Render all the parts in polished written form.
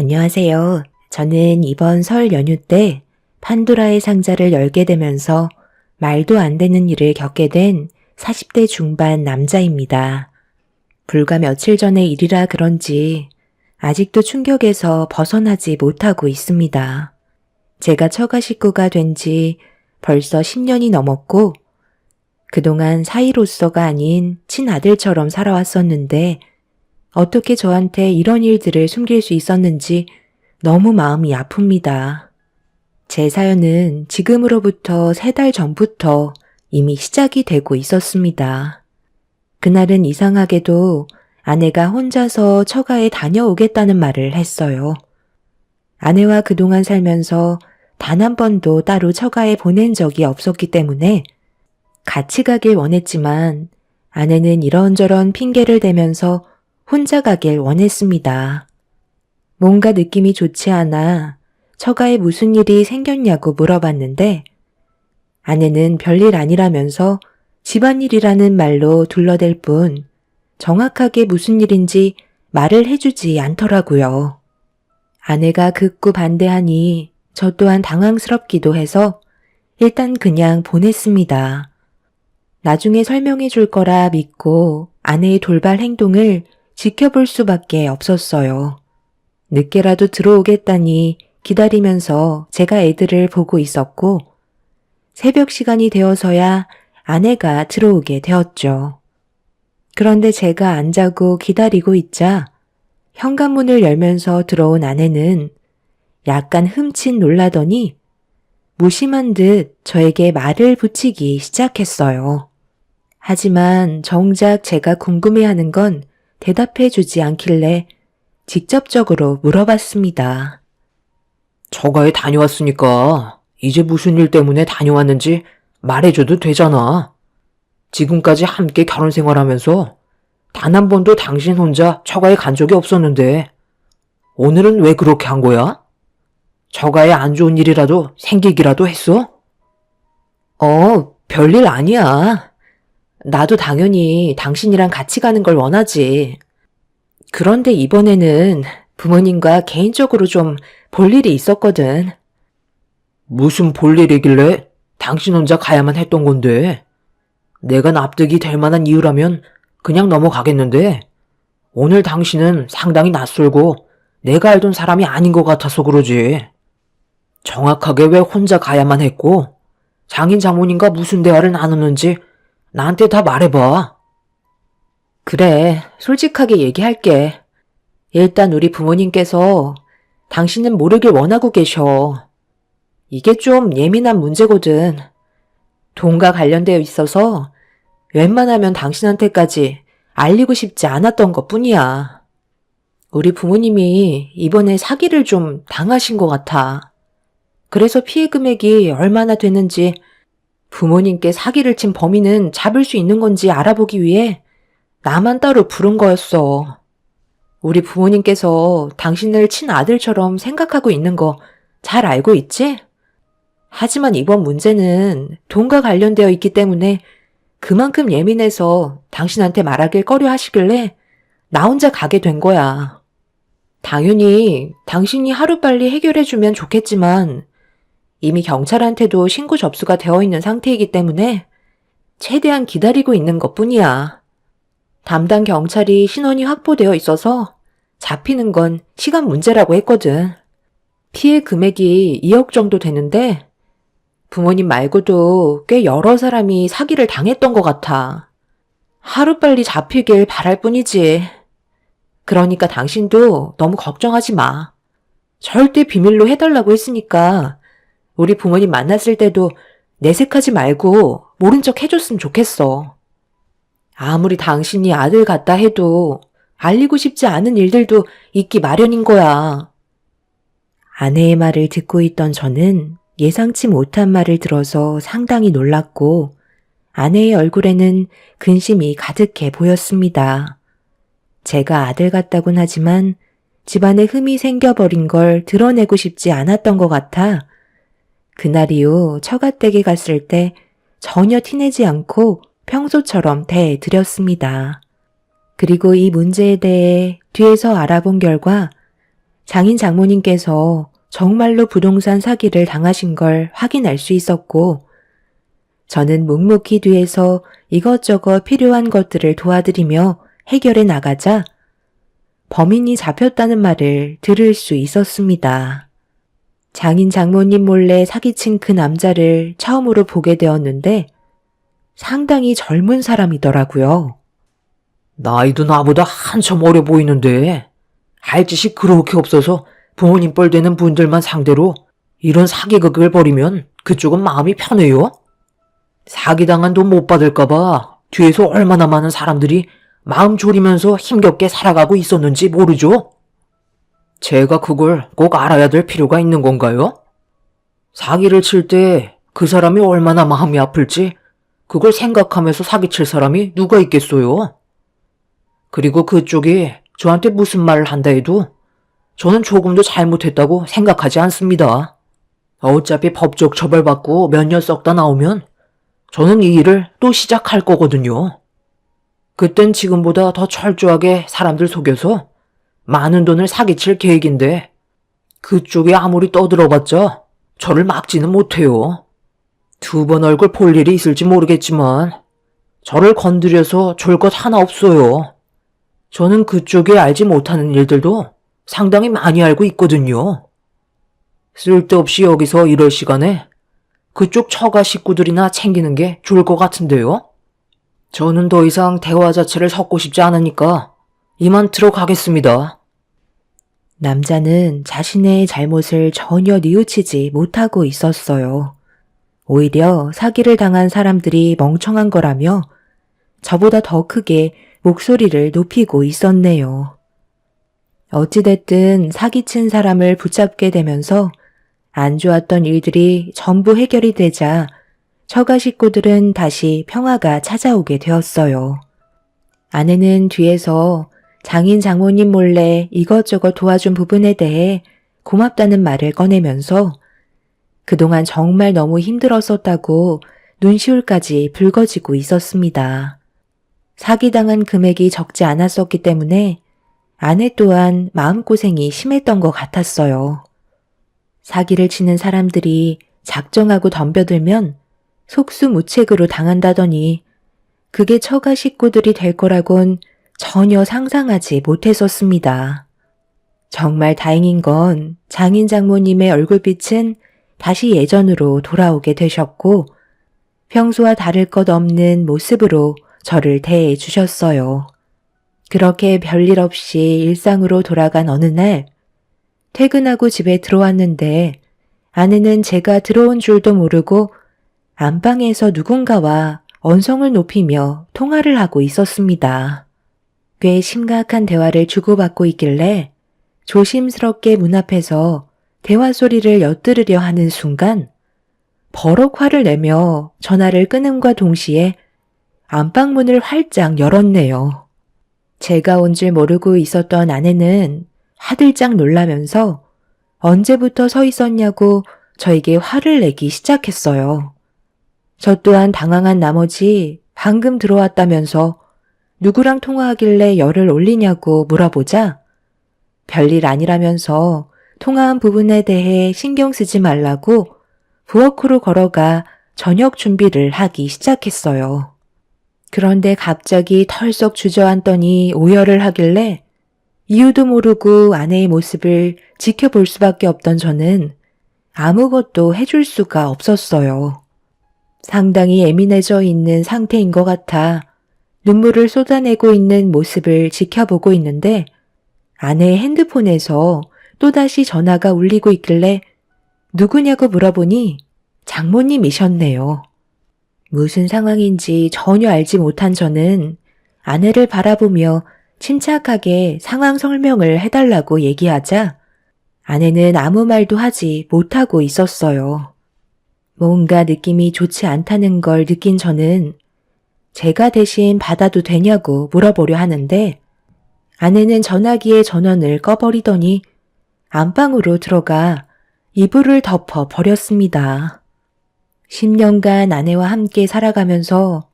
안녕하세요. 저는 이번 설 연휴 때 판도라의 상자를 열게 되면서 말도 안 되는 일을 겪게 된 40대 중반 남자입니다. 불과 며칠 전의 일이라 그런지 아직도 충격에서 벗어나지 못하고 있습니다. 제가 처가 식구가 된 지 벌써 10년이 넘었고 그동안 사이로서가 아닌 친아들처럼 살아왔었는데 어떻게 저한테 이런 일들을 숨길 수 있었는지 너무 마음이 아픕니다. 제 사연은 지금으로부터 3달 전부터 이미 시작이 되고 있었습니다. 그날은 이상하게도 아내가 혼자서 처가에 다녀오겠다는 말을 했어요. 아내와 그동안 살면서 단 한 번도 따로 처가에 보낸 적이 없었기 때문에 같이 가길 원했지만 아내는 이런저런 핑계를 대면서 혼자 가길 원했습니다. 뭔가 느낌이 좋지 않아 처가에 무슨 일이 생겼냐고 물어봤는데 아내는 별일 아니라면서 집안일이라는 말로 둘러댈 뿐 정확하게 무슨 일인지 말을 해주지 않더라고요. 아내가 극구 반대하니 저 또한 당황스럽기도 해서 일단 그냥 보냈습니다. 나중에 설명해 줄 거라 믿고 아내의 돌발 행동을 지켜볼 수밖에 없었어요. 늦게라도 들어오겠다니 기다리면서 제가 애들을 보고 있었고 새벽 시간이 되어서야 아내가 들어오게 되었죠. 그런데 제가 안 자고 기다리고 있자 현관문을 열면서 들어온 아내는 약간 흠칫 놀라더니 무심한 듯 저에게 말을 붙이기 시작했어요. 하지만 정작 제가 궁금해하는 건 대답해 주지 않길래 직접적으로 물어봤습니다. 처가에 다녀왔으니까 이제 무슨 일 때문에 다녀왔는지 말해줘도 되잖아. 지금까지 함께 결혼 생활하면서 단 한 번도 당신 혼자 처가에 간 적이 없었는데 오늘은 왜 그렇게 한 거야? 처가에 안 좋은 일이라도 생기기라도 했어? 별일 아니야. 나도 당연히 당신이랑 같이 가는 걸 원하지. 그런데 이번에는 부모님과 개인적으로 좀 볼 일이 있었거든. 무슨 볼일이길래 당신 혼자 가야만 했던 건데. 내가 납득이 될 만한 이유라면 그냥 넘어가겠는데 오늘 당신은 상당히 낯설고 내가 알던 사람이 아닌 것 같아서 그러지. 정확하게 왜 혼자 가야만 했고 장인 장모님과 무슨 대화를 나눴는지 나한테 다 말해봐. 그래, 솔직하게 얘기할게. 일단 우리 부모님께서 당신은 모르길 원하고 계셔. 이게 좀 예민한 문제거든. 돈과 관련되어 있어서 웬만하면 당신한테까지 알리고 싶지 않았던 것 뿐이야. 우리 부모님이 이번에 사기를 좀 당하신 것 같아. 그래서 피해 금액이 얼마나 되는지 부모님께 사기를 친 범인은 잡을 수 있는 건지 알아보기 위해 나만 따로 부른 거였어. 우리 부모님께서 당신을 친아들처럼 생각하고 있는 거 잘 알고 있지? 하지만 이번 문제는 돈과 관련되어 있기 때문에 그만큼 예민해서 당신한테 말하길 꺼려 하시길래 나 혼자 가게 된 거야. 당연히 당신이 하루빨리 해결해주면 좋겠지만 이미 경찰한테도 신고 접수가 되어 있는 상태이기 때문에 최대한 기다리고 있는 것뿐이야. 담당 경찰이 신원이 확보되어 있어서 잡히는 건 시간 문제라고 했거든. 피해 금액이 2억 정도 되는데 부모님 말고도 꽤 여러 사람이 사기를 당했던 것 같아. 하루빨리 잡히길 바랄 뿐이지. 그러니까 당신도 너무 걱정하지 마. 절대 비밀로 해달라고 했으니까 우리 부모님 만났을 때도 내색하지 말고 모른 척 해줬으면 좋겠어. 아무리 당신이 아들 같다 해도 알리고 싶지 않은 일들도 있기 마련인 거야. 아내의 말을 듣고 있던 저는 예상치 못한 말을 들어서 상당히 놀랐고 아내의 얼굴에는 근심이 가득해 보였습니다. 제가 아들 같다곤 하지만 집안에 흠이 생겨버린 걸 드러내고 싶지 않았던 것 같아 그날 이후 처가댁에 갔을 때 전혀 티내지 않고 평소처럼 대해드렸습니다. 그리고 이 문제에 대해 뒤에서 알아본 결과 장인 장모님께서 정말로 부동산 사기를 당하신 걸 확인할 수 있었고, 저는 묵묵히 뒤에서 이것저것 필요한 것들을 도와드리며 해결해 나가자 범인이 잡혔다는 말을 들을 수 있었습니다. 장인 장모님 몰래 사기친 그 남자를 처음으로 보게 되었는데 상당히 젊은 사람이더라고요. 나이도 나보다 한참 어려 보이는데 할 짓이 그렇게 없어서 부모님 뻘 되는 분들만 상대로 이런 사기극을 벌이면 그쪽은 마음이 편해요? 사기당한 돈 못 받을까봐 뒤에서 얼마나 많은 사람들이 마음 졸이면서 힘겹게 살아가고 있었는지 모르죠? 제가 그걸 꼭 알아야 될 필요가 있는 건가요? 사기를 칠 때 그 사람이 얼마나 마음이 아플지 그걸 생각하면서 사기칠 사람이 누가 있겠어요? 그리고 그쪽이 저한테 무슨 말을 한다 해도 저는 조금도 잘못했다고 생각하지 않습니다. 어차피 법적 처벌받고 몇 년 썩다 나오면 저는 이 일을 또 시작할 거거든요. 그땐 지금보다 더 철저하게 사람들 속여서 많은 돈을 사기칠 계획인데 그쪽이 아무리 떠들어봤자 저를 막지는 못해요. 2번 얼굴 볼 일이 있을지 모르겠지만 저를 건드려서 좋을 것 하나 없어요. 저는 그쪽이 알지 못하는 일들도 상당히 많이 알고 있거든요. 쓸데없이 여기서 이럴 시간에 그쪽 처가 식구들이나 챙기는 게 좋을 것 같은데요. 저는 더 이상 대화 자체를 섞고 싶지 않으니까 이만 들어가겠습니다. 남자는 자신의 잘못을 전혀 뉘우치지 못하고 있었어요. 오히려 사기를 당한 사람들이 멍청한 거라며 저보다 더 크게 목소리를 높이고 있었네요. 어찌됐든 사기친 사람을 붙잡게 되면서 안 좋았던 일들이 전부 해결이 되자 처가 식구들은 다시 평화가 찾아오게 되었어요. 아내는 뒤에서 장인 장모님 몰래 이것저것 도와준 부분에 대해 고맙다는 말을 꺼내면서 그동안 정말 너무 힘들었었다고 눈시울까지 붉어지고 있었습니다. 사기당한 금액이 적지 않았었기 때문에 아내 또한 마음고생이 심했던 것 같았어요. 사기를 치는 사람들이 작정하고 덤벼들면 속수무책으로 당한다더니 그게 처가 식구들이 될 거라곤 전혀 상상하지 못했었습니다. 정말 다행인 건 장인 장모님의 얼굴빛은 다시 예전으로 돌아오게 되셨고 평소와 다를 것 없는 모습으로 저를 대해 주셨어요. 그렇게 별일 없이 일상으로 돌아간 어느 날 퇴근하고 집에 들어왔는데 아내는 제가 들어온 줄도 모르고 안방에서 누군가와 언성을 높이며 통화를 하고 있었습니다. 꽤 심각한 대화를 주고받고 있길래 조심스럽게 문 앞에서 대화 소리를 엿들으려 하는 순간 버럭 화를 내며 전화를 끊음과 동시에 안방문을 활짝 열었네요. 제가 온 줄 모르고 있었던 아내는 화들짝 놀라면서 언제부터 서 있었냐고 저에게 화를 내기 시작했어요. 저 또한 당황한 나머지 방금 들어왔다면서 누구랑 통화하길래 열을 올리냐고 물어보자 별일 아니라면서 통화한 부분에 대해 신경 쓰지 말라고 부엌으로 걸어가 저녁 준비를 하기 시작했어요. 그런데 갑자기 털썩 주저앉더니 오열을 하길래 이유도 모르고 아내의 모습을 지켜볼 수밖에 없던 저는 아무것도 해줄 수가 없었어요. 상당히 예민해져 있는 상태인 것 같아 눈물을 쏟아내고 있는 모습을 지켜보고 있는데 아내의 핸드폰에서 또다시 전화가 울리고 있길래 누구냐고 물어보니 장모님이셨네요. 무슨 상황인지 전혀 알지 못한 저는 아내를 바라보며 침착하게 상황 설명을 해달라고 얘기하자 아내는 아무 말도 하지 못하고 있었어요. 뭔가 느낌이 좋지 않다는 걸 느낀 저는 제가 대신 받아도 되냐고 물어보려 하는데 아내는 전화기의 전원을 꺼버리더니 안방으로 들어가 이불을 덮어 버렸습니다. 10년간 아내와 함께 살아가면서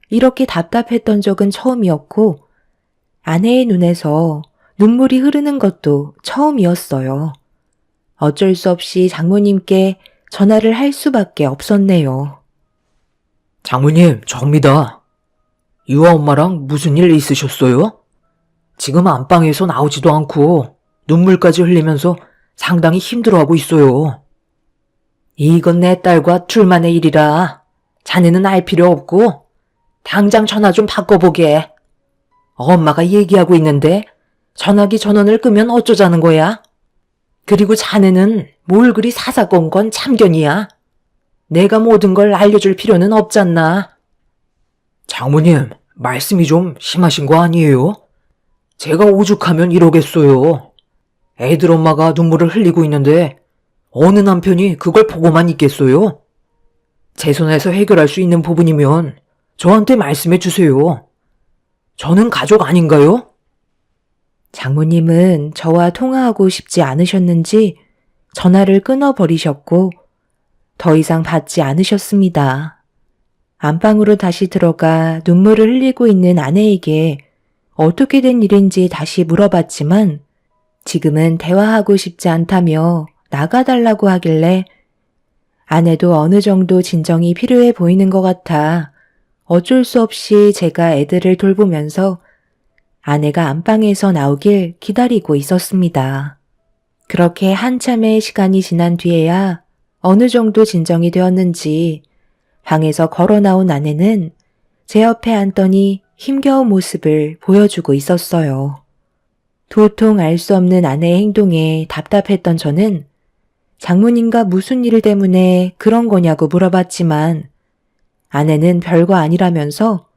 이렇게 답답했던 적은 처음이었고 아내의 눈에서 눈물이 흐르는 것도 처음이었어요. 어쩔 수 없이 장모님께 전화를 할 수밖에 없었네요. 장모님, 접니다. 유아 엄마랑 무슨 일 있으셨어요? 지금 안방에서 나오지도 않고 눈물까지 흘리면서 상당히 힘들어하고 있어요. 이건 내 딸과 둘만의 일이라 자네는 알 필요 없고 당장 전화 좀 바꿔보게. 엄마가 얘기하고 있는데 전화기 전원을 끄면 어쩌자는 거야? 그리고 자네는 뭘 그리 사사건건 참견이야. 내가 모든 걸 알려줄 필요는 없잖나. 장모님, 말씀이 좀 심하신 거 아니에요? 제가 오죽하면 이러겠어요. 애들 엄마가 눈물을 흘리고 있는데 어느 남편이 그걸 보고만 있겠어요? 제 손에서 해결할 수 있는 부분이면 저한테 말씀해 주세요. 저는 가족 아닌가요? 장모님은 저와 통화하고 싶지 않으셨는지 전화를 끊어버리셨고 더 이상 받지 않으셨습니다. 안방으로 다시 들어가 눈물을 흘리고 있는 아내에게 어떻게 된 일인지 다시 물어봤지만 지금은 대화하고 싶지 않다며 나가달라고 하길래 아내도 어느 정도 진정이 필요해 보이는 것 같아 어쩔 수 없이 제가 애들을 돌보면서 아내가 안방에서 나오길 기다리고 있었습니다. 그렇게 한참의 시간이 지난 뒤에야 어느 정도 진정이 되었는지 방에서 걸어 나온 아내는 제 옆에 앉더니 힘겨운 모습을 보여주고 있었어요. 도통 알 수 없는 아내의 행동에 답답했던 저는 장모님과 무슨 일 때문에 그런 거냐고 물어봤지만 아내는 별거 아니라면서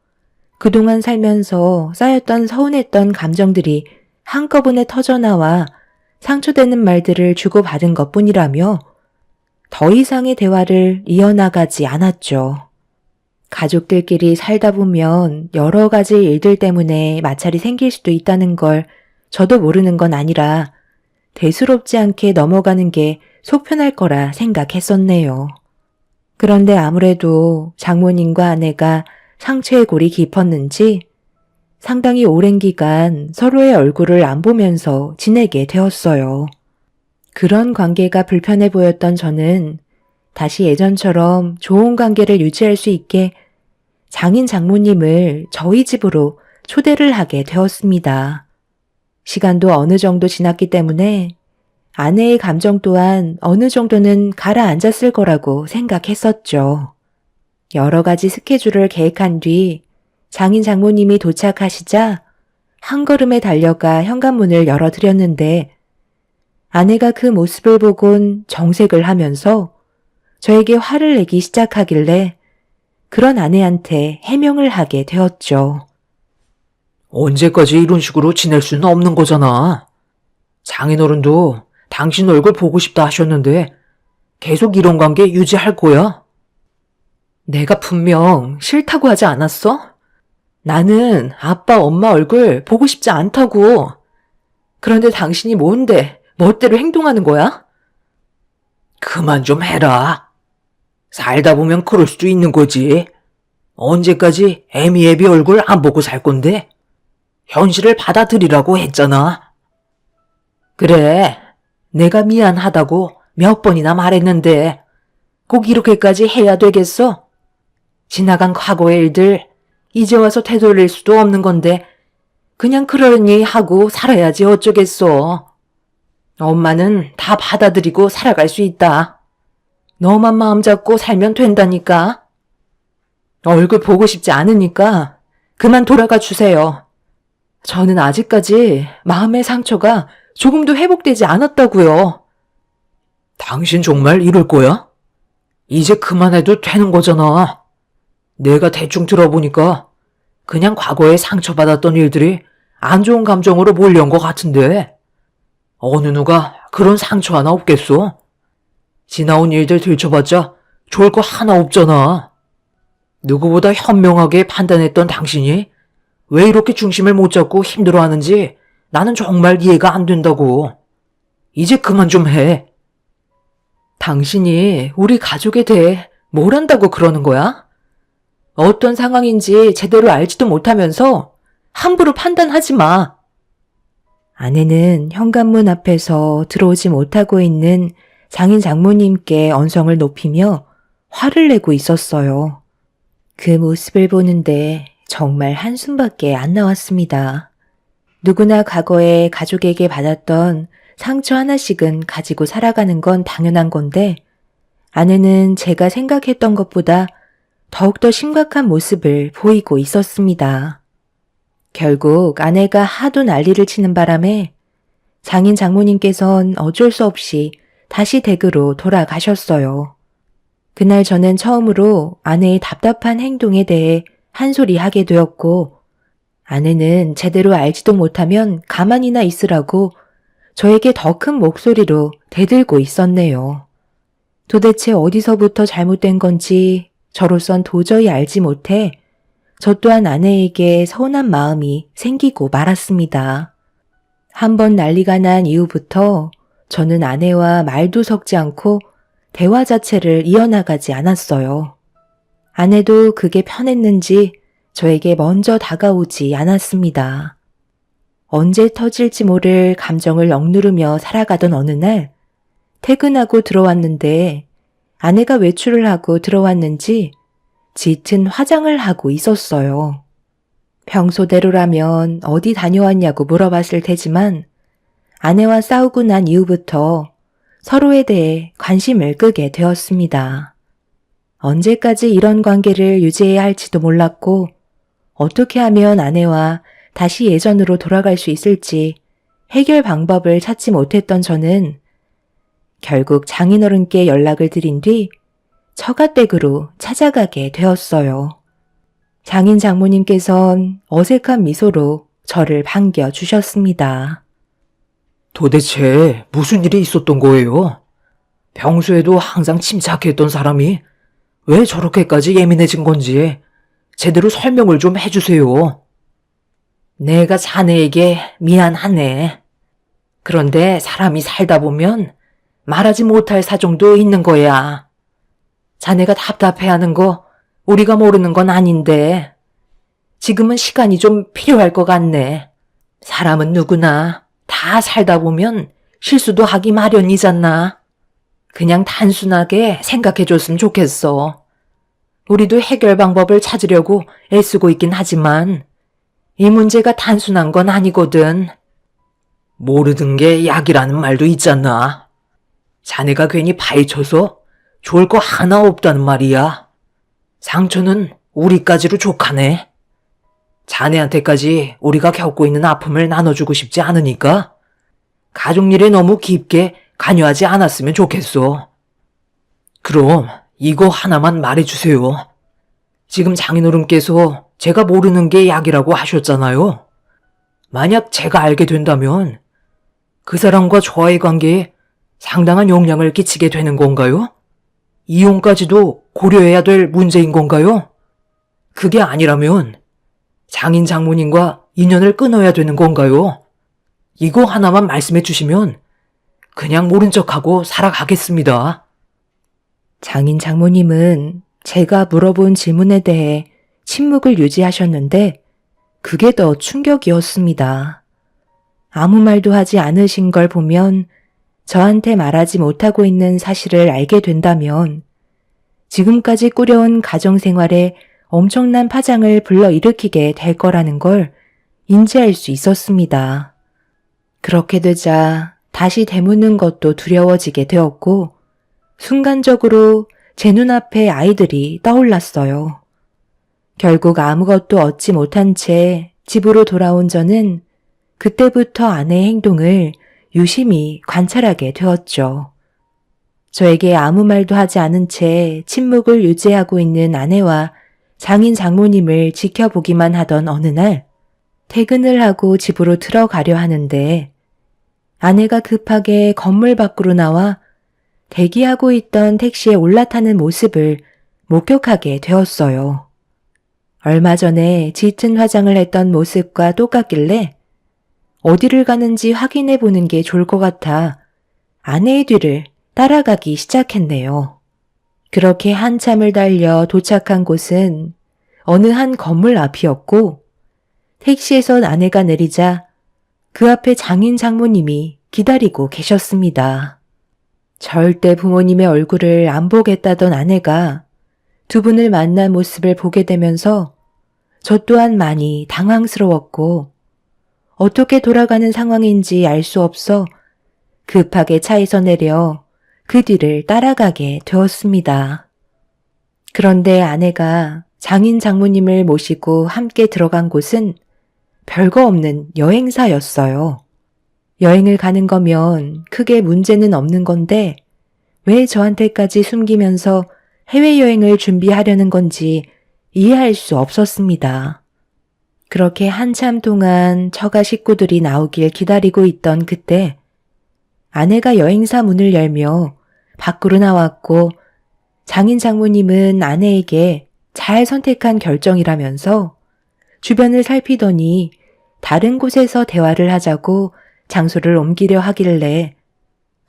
그동안 살면서 쌓였던 서운했던 감정들이 한꺼번에 터져나와 상처되는 말들을 주고받은 것뿐이라며 더 이상의 대화를 이어나가지 않았죠. 가족들끼리 살다 보면 여러 가지 일들 때문에 마찰이 생길 수도 있다는 걸 저도 모르는 건 아니라 대수롭지 않게 넘어가는 게 속편할 거라 생각했었네요. 그런데 아무래도 장모님과 아내가 상처의 골이 깊었는지 상당히 오랜 기간 서로의 얼굴을 안 보면서 지내게 되었어요. 그런 관계가 불편해 보였던 저는 다시 예전처럼 좋은 관계를 유지할 수 있게 장인 장모님을 저희 집으로 초대를 하게 되었습니다. 시간도 어느 정도 지났기 때문에 아내의 감정 또한 어느 정도는 가라앉았을 거라고 생각했었죠. 여러 가지 스케줄을 계획한 뒤 장인 장모님이 도착하시자 한 걸음에 달려가 현관문을 열어드렸는데 아내가 그 모습을 보곤 정색을 하면서 저에게 화를 내기 시작하길래 그런 아내한테 해명을 하게 되었죠. 언제까지 이런 식으로 지낼 수는 없는 거잖아. 장인어른도 당신 얼굴 보고 싶다 하셨는데 계속 이런 관계 유지할 거야? 내가 분명 싫다고 하지 않았어? 나는 아빠, 엄마 얼굴 보고 싶지 않다고. 그런데 당신이 뭔데 멋대로 행동하는 거야? 그만 좀 해라. 살다 보면 그럴 수도 있는 거지. 언제까지 애미 얼굴 안 보고 살 건데? 현실을 받아들이라고 했잖아. 그래, 내가 미안하다고 몇 번이나 말했는데 꼭 이렇게까지 해야 되겠어? 지나간 과거의 일들 이제 와서 되돌릴 수도 없는 건데 그냥 그러니 하고 살아야지 어쩌겠어. 엄마는 다 받아들이고 살아갈 수 있다. 너만 마음 잡고 살면 된다니까. 얼굴 보고 싶지 않으니까 그만 돌아가 주세요. 저는 아직까지 마음의 상처가 조금도 회복되지 않았다고요. 당신 정말 이럴 거야? 이제 그만해도 되는 거잖아. 내가 대충 들어보니까 그냥 과거에 상처받았던 일들이 안 좋은 감정으로 몰려온 것 같은데 어느 누가 그런 상처 하나 없겠어? 지나온 일들 들춰봤자 좋을 거 하나 없잖아. 누구보다 현명하게 판단했던 당신이 왜 이렇게 중심을 못 잡고 힘들어하는지 나는 정말 이해가 안 된다고. 이제 그만 좀 해. 당신이 우리 가족에 대해 뭘 안다고 그러는 거야? 어떤 상황인지 제대로 알지도 못하면서 함부로 판단하지 마. 아내는 현관문 앞에서 들어오지 못하고 있는 장인 장모님께 언성을 높이며 화를 내고 있었어요. 그 모습을 보는데 정말 한숨밖에 안 나왔습니다. 누구나 과거에 가족에게 받았던 상처 하나씩은 가지고 살아가는 건 당연한 건데 아내는 제가 생각했던 것보다 더욱더 심각한 모습을 보이고 있었습니다. 결국 아내가 하도 난리를 치는 바람에 장인 장모님께선 어쩔 수 없이 다시 댁으로 돌아가셨어요. 그날 저는 처음으로 아내의 답답한 행동에 대해 한 소리 하게 되었고 아내는 제대로 알지도 못하면 가만히나 있으라고 저에게 더 큰 목소리로 대들고 있었네요. 도대체 어디서부터 잘못된 건지 저로선 도저히 알지 못해 저 또한 아내에게 서운한 마음이 생기고 말았습니다. 한번 난리가 난 이후부터 저는 아내와 말도 섞지 않고 대화 자체를 이어나가지 않았어요. 아내도 그게 편했는지 저에게 먼저 다가오지 않았습니다. 언제 터질지 모를 감정을 억누르며 살아가던 어느 날 퇴근하고 들어왔는데 아내가 외출을 하고 들어왔는지 짙은 화장을 하고 있었어요. 평소대로라면 어디 다녀왔냐고 물어봤을 테지만 아내와 싸우고 난 이후부터 서로에 대해 관심을 끄게 되었습니다. 언제까지 이런 관계를 유지해야 할지도 몰랐고 어떻게 하면 아내와 다시 예전으로 돌아갈 수 있을지 해결 방법을 찾지 못했던 저는 결국 장인어른께 연락을 드린 뒤 처가댁으로 찾아가게 되었어요. 장인 장모님께선 어색한 미소로 저를 반겨주셨습니다. 도대체 무슨 일이 있었던 거예요? 평소에도 항상 침착했던 사람이 왜 저렇게까지 예민해진 건지 제대로 설명을 좀 해주세요. 내가 자네에게 미안하네. 그런데 사람이 살다 보면 말하지 못할 사정도 있는 거야. 자네가 답답해하는 거 우리가 모르는 건 아닌데 지금은 시간이 좀 필요할 것 같네. 사람은 누구나 다 살다 보면 실수도 하기 마련이잖아. 그냥 단순하게 생각해줬으면 좋겠어. 우리도 해결 방법을 찾으려고 애쓰고 있긴 하지만 이 문제가 단순한 건 아니거든. 모르는 게 약이라는 말도 있잖아. 자네가 괜히 파헤쳐서 좋을 거 하나 없다는 말이야. 상처는 우리까지로 족하네. 자네한테까지 우리가 겪고 있는 아픔을 나눠주고 싶지 않으니까 가족 일에 너무 깊게 관여하지 않았으면 좋겠어. 그럼 이거 하나만 말해주세요. 지금 장인어른께서 제가 모르는 게 약이라고 하셨잖아요. 만약 제가 알게 된다면 그 사람과 저와의 관계에 상당한 영향을 끼치게 되는 건가요? 이혼까지도 고려해야 될 문제인 건가요? 그게 아니라면 장인 장모님과 인연을 끊어야 되는 건가요? 이거 하나만 말씀해 주시면 그냥 모른 척하고 살아가겠습니다. 장인 장모님은 제가 물어본 질문에 대해 침묵을 유지하셨는데 그게 더 충격이었습니다. 아무 말도 하지 않으신 걸 보면 저한테 말하지 못하고 있는 사실을 알게 된다면 지금까지 꾸려온 가정생활에 엄청난 파장을 불러일으키게 될 거라는 걸 인지할 수 있었습니다. 그렇게 되자 다시 되묻는 것도 두려워지게 되었고 순간적으로 제 눈앞에 아이들이 떠올랐어요. 결국 아무것도 얻지 못한 채 집으로 돌아온 저는 그때부터 아내의 행동을 유심히 관찰하게 되었죠. 저에게 아무 말도 하지 않은 채 침묵을 유지하고 있는 아내와 장인 장모님을 지켜보기만 하던 어느 날 퇴근을 하고 집으로 들어가려 하는데 아내가 급하게 건물 밖으로 나와 대기하고 있던 택시에 올라타는 모습을 목격하게 되었어요. 얼마 전에 짙은 화장을 했던 모습과 똑같길래 어디를 가는지 확인해 보는 게 좋을 것 같아 아내의 뒤를 따라가기 시작했네요. 그렇게 한참을 달려 도착한 곳은 어느 한 건물 앞이었고 택시에선 아내가 내리자 그 앞에 장인 장모님이 기다리고 계셨습니다. 절대 부모님의 얼굴을 안 보겠다던 아내가 두 분을 만난 모습을 보게 되면서 저 또한 많이 당황스러웠고 어떻게 돌아가는 상황인지 알 수 없어 급하게 차에서 내려 그 뒤를 따라가게 되었습니다. 그런데 아내가 장인 장모님을 모시고 함께 들어간 곳은 별거 없는 여행사였어요. 여행을 가는 거면 크게 문제는 없는 건데 왜 저한테까지 숨기면서 해외여행을 준비하려는 건지 이해할 수 없었습니다. 그렇게 한참 동안 처가 식구들이 나오길 기다리고 있던 그때 아내가 여행사 문을 열며 밖으로 나왔고 장인 장모님은 아내에게 잘 선택한 결정이라면서 주변을 살피더니 다른 곳에서 대화를 하자고 장소를 옮기려 하길래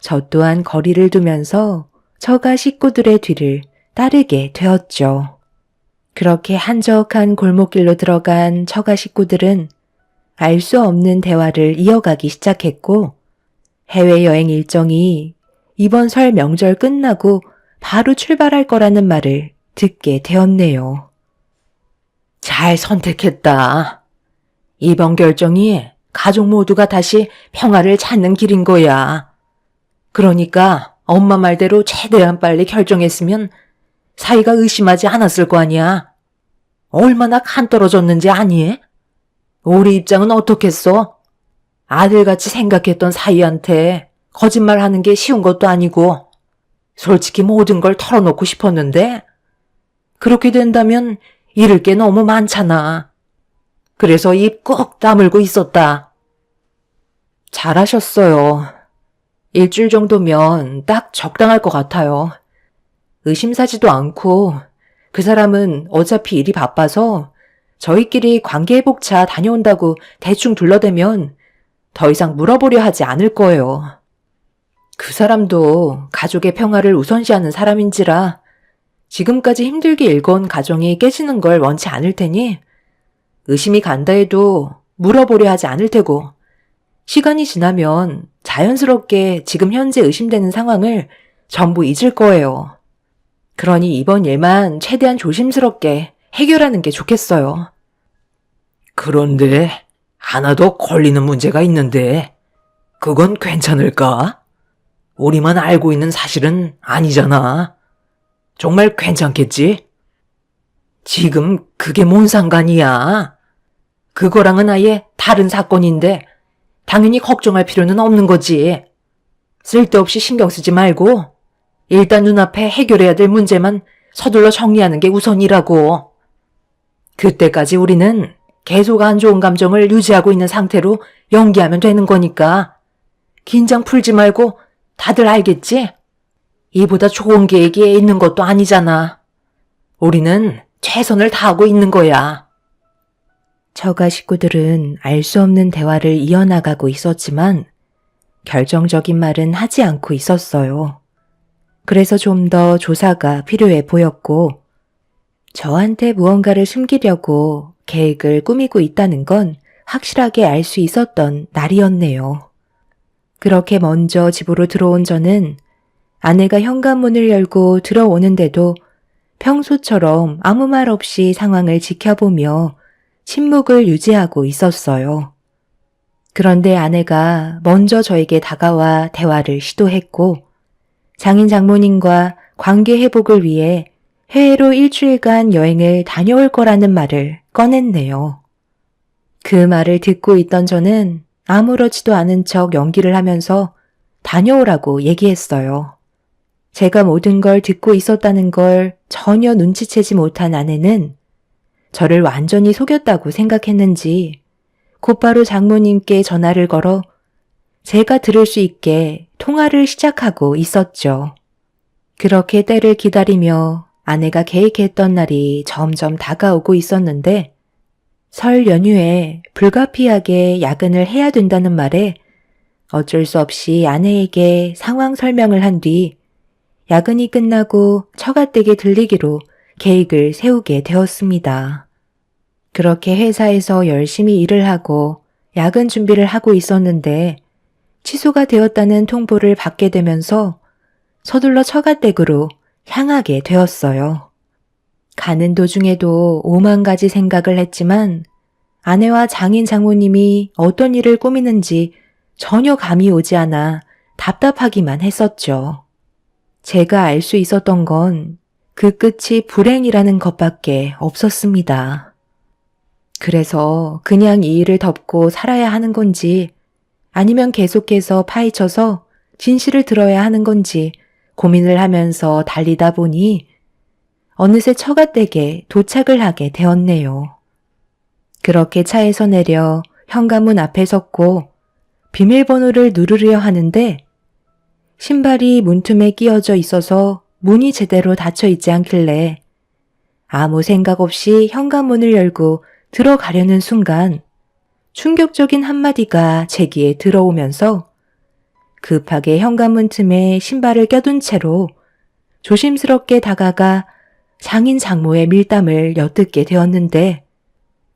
저 또한 거리를 두면서 처가 식구들의 뒤를 따르게 되었죠. 그렇게 한적한 골목길로 들어간 처가 식구들은 알 수 없는 대화를 이어가기 시작했고 해외여행 일정이 이번 설 명절 끝나고 바로 출발할 거라는 말을 듣게 되었네요. 잘 선택했다. 이번 결정이 가족 모두가 다시 평화를 찾는 길인 거야. 그러니까 엄마 말대로 최대한 빨리 결정했으면 사이가 의심하지 않았을 거 아니야. 얼마나 간 떨어졌는지 아니? 우리 입장은 어떻겠어? 아들같이 생각했던 사이한테 거짓말하는 게 쉬운 것도 아니고 솔직히 모든 걸 털어놓고 싶었는데 그렇게 된다면 잃을 게 너무 많잖아. 그래서 입 꼭 다물고 있었다. 잘하셨어요. 일주일 정도면 딱 적당할 것 같아요. 의심사지도 않고 그 사람은 어차피 일이 바빠서 저희끼리 관계회복차 다녀온다고 대충 둘러대면 더 이상 물어보려 하지 않을 거예요. 그 사람도 가족의 평화를 우선시하는 사람인지라 지금까지 힘들게 일궈온 가정이 깨지는 걸 원치 않을 테니 의심이 간다 해도 물어보려 하지 않을 테고 시간이 지나면 자연스럽게 지금 현재 의심되는 상황을 전부 잊을 거예요. 그러니 이번 일만 최대한 조심스럽게 해결하는 게 좋겠어요. 그런데 하나 더 걸리는 문제가 있는데 그건 괜찮을까? 우리만 알고 있는 사실은 아니잖아. 정말 괜찮겠지? 지금 그게 뭔 상관이야? 그거랑은 아예 다른 사건인데 당연히 걱정할 필요는 없는 거지. 쓸데없이 신경 쓰지 말고 일단 눈앞에 해결해야 될 문제만 서둘러 정리하는 게 우선이라고. 그때까지 우리는 계속 안 좋은 감정을 유지하고 있는 상태로 연기하면 되는 거니까 긴장 풀지 말고 다들 알겠지? 이보다 좋은 계획이 있는 것도 아니잖아. 우리는 최선을 다하고 있는 거야. 처가 식구들은 알 수 없는 대화를 이어나가고 있었지만 결정적인 말은 하지 않고 있었어요. 그래서 좀 더 조사가 필요해 보였고 저한테 무언가를 숨기려고 계획을 꾸미고 있다는 건 확실하게 알 수 있었던 날이었네요. 그렇게 먼저 집으로 들어온 저는 아내가 현관문을 열고 들어오는데도 평소처럼 아무 말 없이 상황을 지켜보며 침묵을 유지하고 있었어요. 그런데 아내가 먼저 저에게 다가와 대화를 시도했고 장인 장모님과 관계 회복을 위해 해외로 일주일간 여행을 다녀올 거라는 말을 꺼냈네요. 그 말을 듣고 있던 저는 아무렇지도 않은 척 연기를 하면서 다녀오라고 얘기했어요. 제가 모든 걸 듣고 있었다는 걸 전혀 눈치채지 못한 아내는 저를 완전히 속였다고 생각했는지 곧바로 장모님께 전화를 걸어 제가 들을 수 있게 통화를 시작하고 있었죠. 그렇게 때를 기다리며 아내가 계획했던 날이 점점 다가오고 있었는데 설 연휴에 불가피하게 야근을 해야 된다는 말에 어쩔 수 없이 아내에게 상황 설명을 한 뒤 야근이 끝나고 처가댁에 들리기로 계획을 세우게 되었습니다. 그렇게 회사에서 열심히 일을 하고 야근 준비를 하고 있었는데 취소가 되었다는 통보를 받게 되면서 서둘러 처가댁으로 향하게 되었어요. 가는 도중에도 오만 가지 생각을 했지만 아내와 장인 장모님이 어떤 일을 꾸미는지 전혀 감이 오지 않아 답답하기만 했었죠. 제가 알 수 있었던 건 그 끝이 불행이라는 것밖에 없었습니다. 그래서 그냥 이 일을 덮고 살아야 하는 건지 아니면 계속해서 파헤쳐서 진실을 들어야 하는 건지 고민을 하면서 달리다 보니 어느새 처가댁에 도착을 하게 되었네요. 그렇게 차에서 내려 현관문 앞에 섰고 비밀번호를 누르려 하는데 신발이 문틈에 끼어져 있어서 문이 제대로 닫혀 있지 않길래 아무 생각 없이 현관문을 열고 들어가려는 순간 충격적인 한마디가 제 귀에 들어오면서 급하게 현관문 틈에 신발을 껴둔 채로 조심스럽게 다가가 장인 장모의 밀담을 엿듣게 되었는데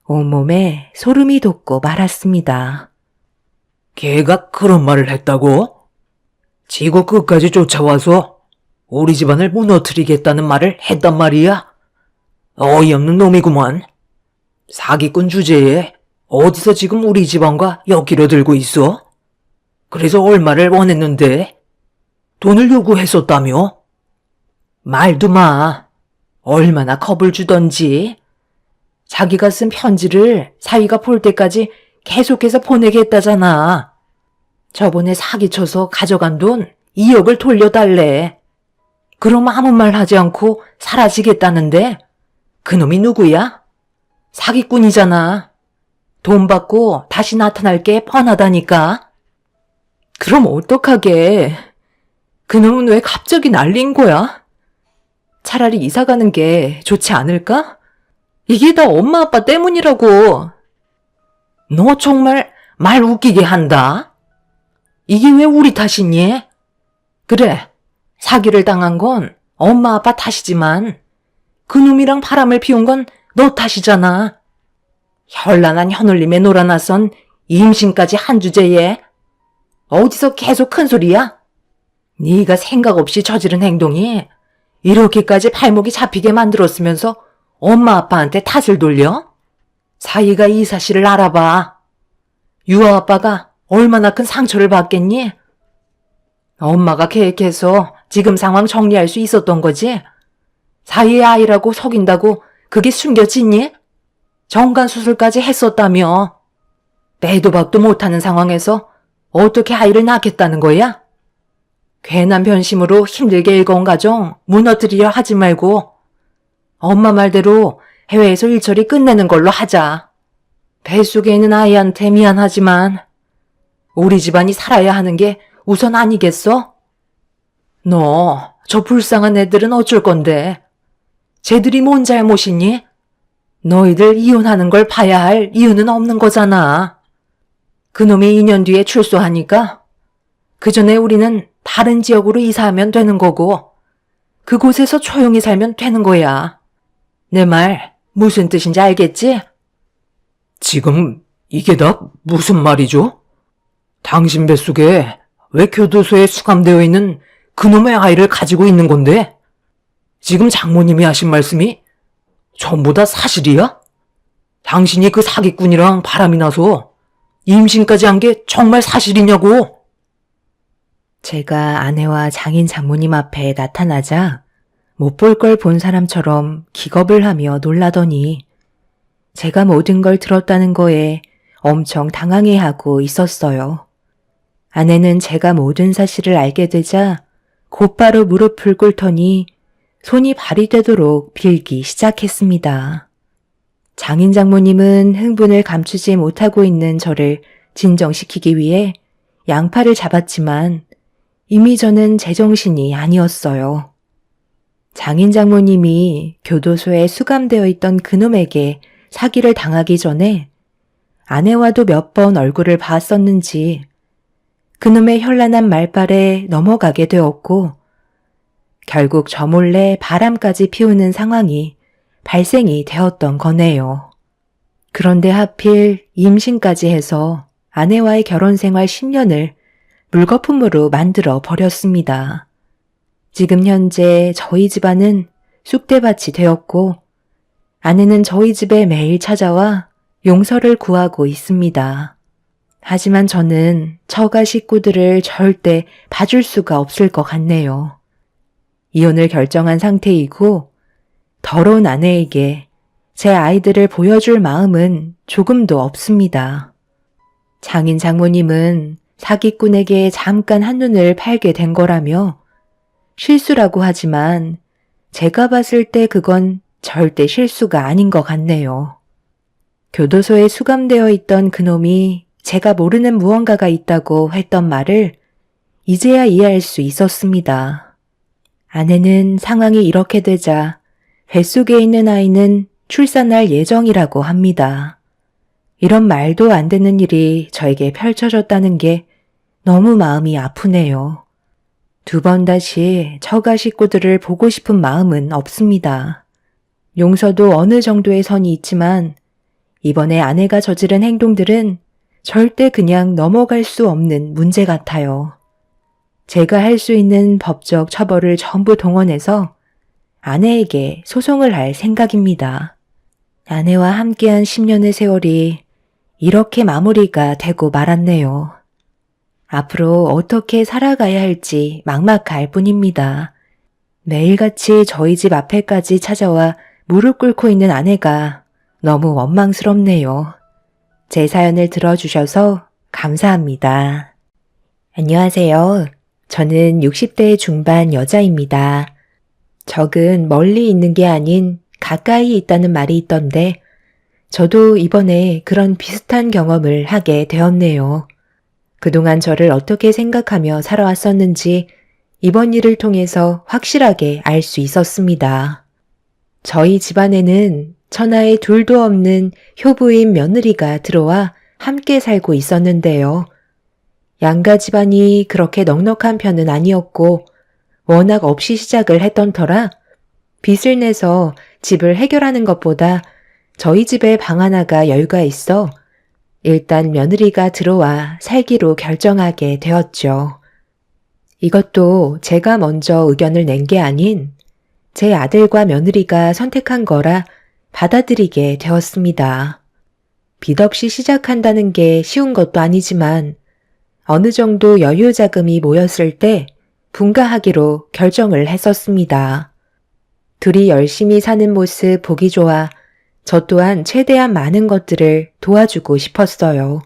온몸에 소름이 돋고 말았습니다. 걔가 그런 말을 했다고? 지구 끝까지 쫓아와서 우리 집안을 무너뜨리겠다는 말을 했단 말이야? 어이없는 놈이구만. 사기꾼 주제에 어디서 지금 우리 집안과 엮이려 들고 있어? 그래서 얼마를 원했는데? 돈을 요구했었다며? 말도 마. 얼마나 겁을 주던지. 자기가 쓴 편지를 사위가 볼 때까지 계속해서 보내겠다잖아. 저번에 사기쳐서 가져간 돈 2억을 돌려달래. 그럼 아무 말 하지 않고 사라지겠다는데 그놈이 누구야? 사기꾼이잖아. 돈 받고 다시 나타날 게 뻔하다니까. 그럼 어떡하게. 그놈은 왜 갑자기 날린 거야? 차라리 이사 가는 게 좋지 않을까? 이게 다 엄마 아빠 때문이라고. 너 정말 말 웃기게 한다. 이게 왜 우리 탓이니? 그래, 사기를 당한 건 엄마 아빠 탓이지만 그놈이랑 바람을 피운 건 너 탓이잖아. 현란한 현울림에 놀아나선 임신까지 한 주제에 어디서 계속 큰 소리야? 네가 생각 없이 저지른 행동이 이렇게까지 발목이 잡히게 만들었으면서 엄마 아빠한테 탓을 돌려? 사이가 이 사실을 알아봐. 유아 아빠가 얼마나 큰 상처를 받겠니? 엄마가 계획해서 지금 상황 정리할 수 있었던 거지? 사이의 아이라고 속인다고 그게 숨겨지니? 정관수술까지 했었다며. 빼도 박도 못하는 상황에서 어떻게 아이를 낳겠다는 거야? 괜한 변심으로 힘들게 일궈온 가정 무너뜨리려 하지 말고 엄마 말대로 해외에서 일처리 끝내는 걸로 하자. 뱃속에 있는 아이한테 미안하지만 우리 집안이 살아야 하는 게 우선 아니겠어? 너 저 불쌍한 애들은 어쩔 건데? 쟤들이 뭔 잘못이니? 너희들 이혼하는 걸 봐야 할 이유는 없는 거잖아. 그놈이 2년 뒤에 출소하니까 그 전에 우리는 다른 지역으로 이사하면 되는 거고 그곳에서 조용히 살면 되는 거야. 내 말 무슨 뜻인지 알겠지? 지금 이게 다 무슨 말이죠? 당신 뱃속에 왜 교도소에 수감되어 있는 그놈의 아이를 가지고 있는 건데? 지금 장모님이 하신 말씀이 전부 다 사실이야? 당신이 그 사기꾼이랑 바람이 나서 임신까지 한 게 정말 사실이냐고? 제가 아내와 장인 장모님 앞에 나타나자 못 볼 걸 본 사람처럼 기겁을 하며 놀라더니 제가 모든 걸 들었다는 거에 엄청 당황해하고 있었어요. 아내는 제가 모든 사실을 알게 되자 곧바로 무릎을 꿇더니 손이 발이 되도록 빌기 시작했습니다. 장인 장모님은 흥분을 감추지 못하고 있는 저를 진정시키기 위해 양팔을 잡았지만 이미 저는 제정신이 아니었어요. 장인 장모님이 교도소에 수감되어 있던 그놈에게 사기를 당하기 전에 아내와도 몇 번 얼굴을 봤었는지 그놈의 현란한 말발에 넘어가게 되었고 결국 저 몰래 바람까지 피우는 상황이 발생이 되었던 거네요. 그런데 하필 임신까지 해서 아내와의 결혼 생활 10년을 물거품으로 만들어 버렸습니다. 지금 현재 저희 집안은 쑥대밭이 되었고 아내는 저희 집에 매일 찾아와 용서를 구하고 있습니다. 하지만 저는 처가 식구들을 절대 봐줄 수가 없을 것 같네요. 이혼을 결정한 상태이고 더러운 아내에게 제 아이들을 보여줄 마음은 조금도 없습니다. 장인 장모님은 사기꾼에게 잠깐 한눈을 팔게 된 거라며 실수라고 하지만 제가 봤을 때 그건 절대 실수가 아닌 것 같네요. 교도소에 수감되어 있던 그놈이 제가 모르는 무언가가 있다고 했던 말을 이제야 이해할 수 있었습니다. 아내는 상황이 이렇게 되자 뱃속에 있는 아이는 출산할 예정이라고 합니다. 이런 말도 안 되는 일이 저에게 펼쳐졌다는 게 너무 마음이 아프네요. 두 번 다시 처가 식구들을 보고 싶은 마음은 없습니다. 용서도 어느 정도의 선이 있지만 이번에 아내가 저지른 행동들은 절대 그냥 넘어갈 수 없는 문제 같아요. 제가 할 수 있는 법적 처벌을 전부 동원해서 아내에게 소송을 할 생각입니다. 아내와 함께한 10년의 세월이 이렇게 마무리가 되고 말았네요. 앞으로 어떻게 살아가야 할지 막막할 뿐입니다. 매일같이 저희 집 앞에까지 찾아와 무릎 꿇고 있는 아내가 너무 원망스럽네요. 제 사연을 들어주셔서 감사합니다. 안녕하세요. 저는 60대 중반 여자입니다. 적은 멀리 있는 게 아닌 가까이 있다는 말이 있던데 저도 이번에 그런 비슷한 경험을 하게 되었네요. 그동안 저를 어떻게 생각하며 살아왔었는지 이번 일을 통해서 확실하게 알 수 있었습니다. 저희 집안에는 천하에 둘도 없는 효부인 며느리가 들어와 함께 살고 있었는데요. 양가 집안이 그렇게 넉넉한 편은 아니었고 워낙 없이 시작을 했던 터라 빚을 내서 집을 해결하는 것보다 저희 집에 방 하나가 여유가 있어 일단 며느리가 들어와 살기로 결정하게 되었죠. 이것도 제가 먼저 의견을 낸 게 아닌 제 아들과 며느리가 선택한 거라 받아들이게 되었습니다. 빚 없이 시작한다는 게 쉬운 것도 아니지만 어느 정도 여유 자금이 모였을 때 분가하기로 결정을 했었습니다. 둘이 열심히 사는 모습 보기 좋아 저 또한 최대한 많은 것들을 도와주고 싶었어요.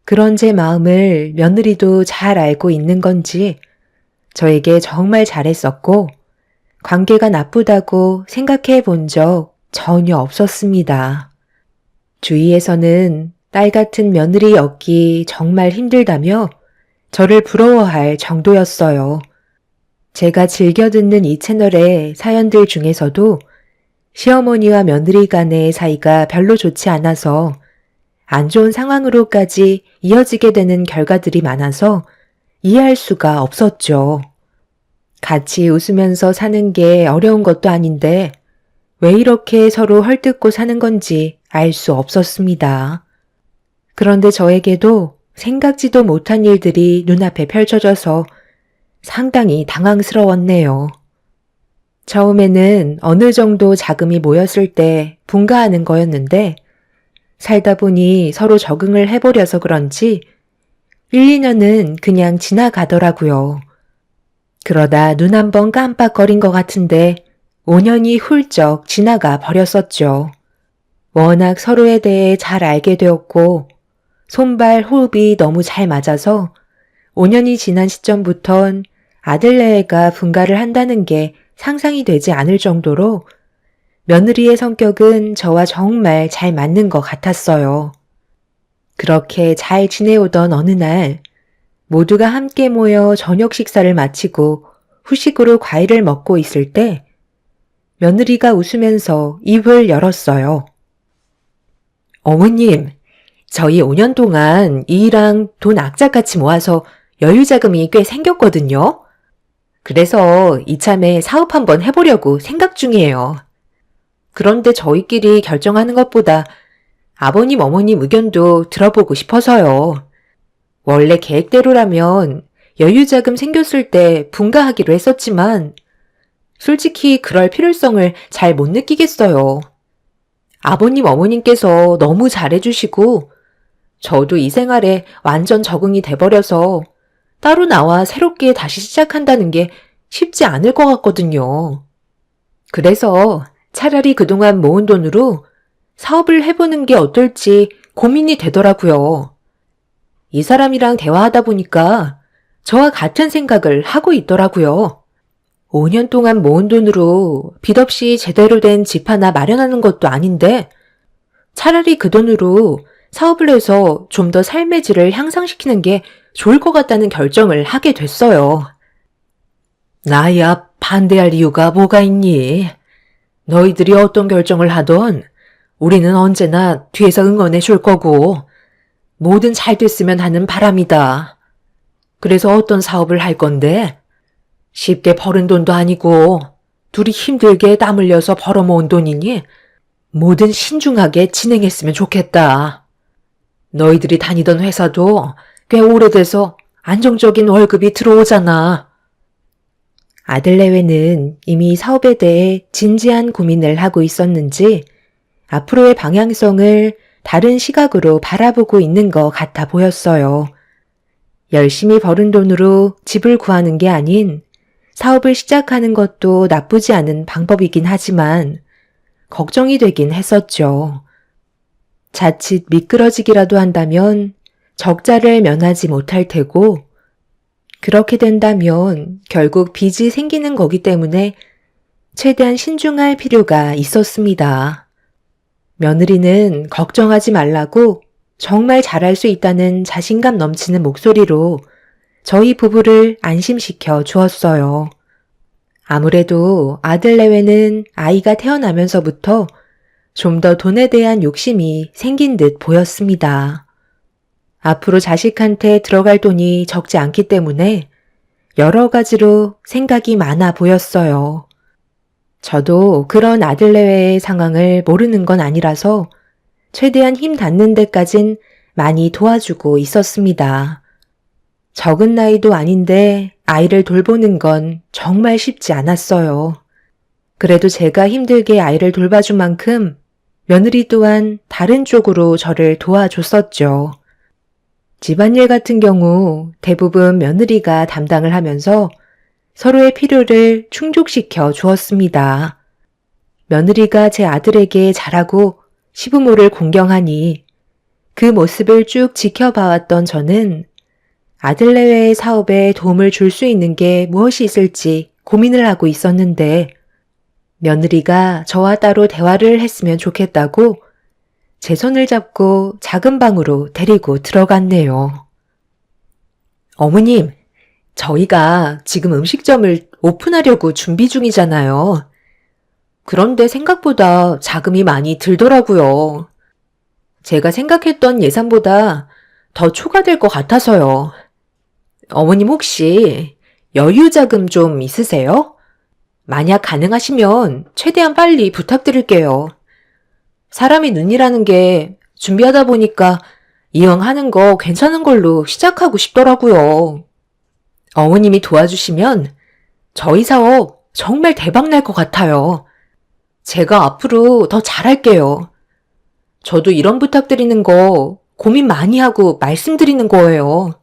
그런 제 마음을 며느리도 잘 알고 있는 건지 저에게 정말 잘했었고 관계가 나쁘다고 생각해 본 적 전혀 없었습니다. 주위에서는 딸 같은 며느리 얻기 정말 힘들다며 저를 부러워할 정도였어요. 제가 즐겨 듣는 이 채널의 사연들 중에서도 시어머니와 며느리 간의 사이가 별로 좋지 않아서 안 좋은 상황으로까지 이어지게 되는 결과들이 많아서 이해할 수가 없었죠. 같이 웃으면서 사는 게 어려운 것도 아닌데 왜 이렇게 서로 헐뜯고 사는 건지 알 수 없었습니다. 그런데 저에게도 생각지도 못한 일들이 눈앞에 펼쳐져서 상당히 당황스러웠네요. 처음에는 어느 정도 자금이 모였을 때 분가하는 거였는데 살다 보니 서로 적응을 해버려서 그런지 1, 2년은 그냥 지나가더라고요. 그러다 눈 한 번 깜빡거린 것 같은데 5년이 훌쩍 지나가 버렸었죠. 워낙 서로에 대해 잘 알게 되었고 손발 호흡이 너무 잘 맞아서 5년이 지난 시점부턴 아들네가 분가를 한다는 게 상상이 되지 않을 정도로 며느리의 성격은 저와 정말 잘 맞는 것 같았어요. 그렇게 잘 지내오던 어느 날 모두가 함께 모여 저녁 식사를 마치고 후식으로 과일을 먹고 있을 때 며느리가 웃으면서 입을 열었어요. 어머님, 저희 5년 동안 일이랑 돈 악착같이 모아서 여유자금이 꽤 생겼거든요. 그래서 이참에 사업 한번 해보려고 생각 중이에요. 그런데 저희끼리 결정하는 것보다 아버님, 어머님 의견도 들어보고 싶어서요. 원래 계획대로라면 여유자금 생겼을 때 분가하기로 했었지만 솔직히 그럴 필요성을 잘 못 느끼겠어요. 아버님, 어머님께서 너무 잘해주시고 저도 이 생활에 완전 적응이 돼버려서 따로 나와 새롭게 다시 시작한다는 게 쉽지 않을 것 같거든요. 그래서 차라리 그동안 모은 돈으로 사업을 해보는 게 어떨지 고민이 되더라고요. 이 사람이랑 대화하다 보니까 저와 같은 생각을 하고 있더라고요. 5년 동안 모은 돈으로 빚 없이 제대로 된 집 하나 마련하는 것도 아닌데 차라리 그 돈으로 사업을 해서 좀 더 삶의 질을 향상시키는 게 좋을 것 같다는 결정을 하게 됐어요. 나야 반대할 이유가 뭐가 있니? 너희들이 어떤 결정을 하던 우리는 언제나 뒤에서 응원해 줄 거고 뭐든 잘 됐으면 하는 바람이다. 그래서 어떤 사업을 할 건데? 쉽게 벌은 돈도 아니고 둘이 힘들게 땀 흘려서 벌어모은 돈이니 뭐든 신중하게 진행했으면 좋겠다. 너희들이 다니던 회사도 꽤 오래돼서 안정적인 월급이 들어오잖아. 아들내외는 이미 사업에 대해 진지한 고민을 하고 있었는지 앞으로의 방향성을 다른 시각으로 바라보고 있는 것 같아 보였어요. 열심히 벌은 돈으로 집을 구하는 게 아닌 사업을 시작하는 것도 나쁘지 않은 방법이긴 하지만 걱정이 되긴 했었죠. 자칫 미끄러지기라도 한다면 적자를 면하지 못할 테고 그렇게 된다면 결국 빚이 생기는 거기 때문에 최대한 신중할 필요가 있었습니다. 며느리는 걱정하지 말라고 정말 잘할 수 있다는 자신감 넘치는 목소리로 저희 부부를 안심시켜 주었어요. 아무래도 아들 내외는 아이가 태어나면서부터 좀 더 돈에 대한 욕심이 생긴 듯 보였습니다. 앞으로 자식한테 들어갈 돈이 적지 않기 때문에 여러 가지로 생각이 많아 보였어요. 저도 그런 아들 내외의 상황을 모르는 건 아니라서 최대한 힘 닿는 데까진 많이 도와주고 있었습니다. 적은 나이도 아닌데 아이를 돌보는 건 정말 쉽지 않았어요. 그래도 제가 힘들게 아이를 돌봐준 만큼 며느리 또한 다른 쪽으로 저를 도와줬었죠. 집안일 같은 경우 대부분 며느리가 담당을 하면서 서로의 필요를 충족시켜 주었습니다. 며느리가 제 아들에게 잘하고 시부모를 공경하니 그 모습을 쭉 지켜봐왔던 저는 아들 내외의 사업에 도움을 줄 수 있는 게 무엇이 있을지 고민을 하고 있었는데 며느리가 저와 따로 대화를 했으면 좋겠다고 제 손을 잡고 작은 방으로 데리고 들어갔네요. 어머님, 저희가 지금 음식점을 오픈하려고 준비 중이잖아요. 그런데 생각보다 자금이 많이 들더라고요. 제가 생각했던 예산보다 더 초과될 것 같아서요. 어머님 혹시 여유 자금 좀 있으세요? 만약 가능하시면 최대한 빨리 부탁드릴게요. 사람이 눈이라는 게 준비하다 보니까 이왕 하는 거 괜찮은 걸로 시작하고 싶더라고요. 어머님이 도와주시면 저희 사업 정말 대박 날 것 같아요. 제가 앞으로 더 잘할게요. 저도 이런 부탁드리는 거 고민 많이 하고 말씀드리는 거예요.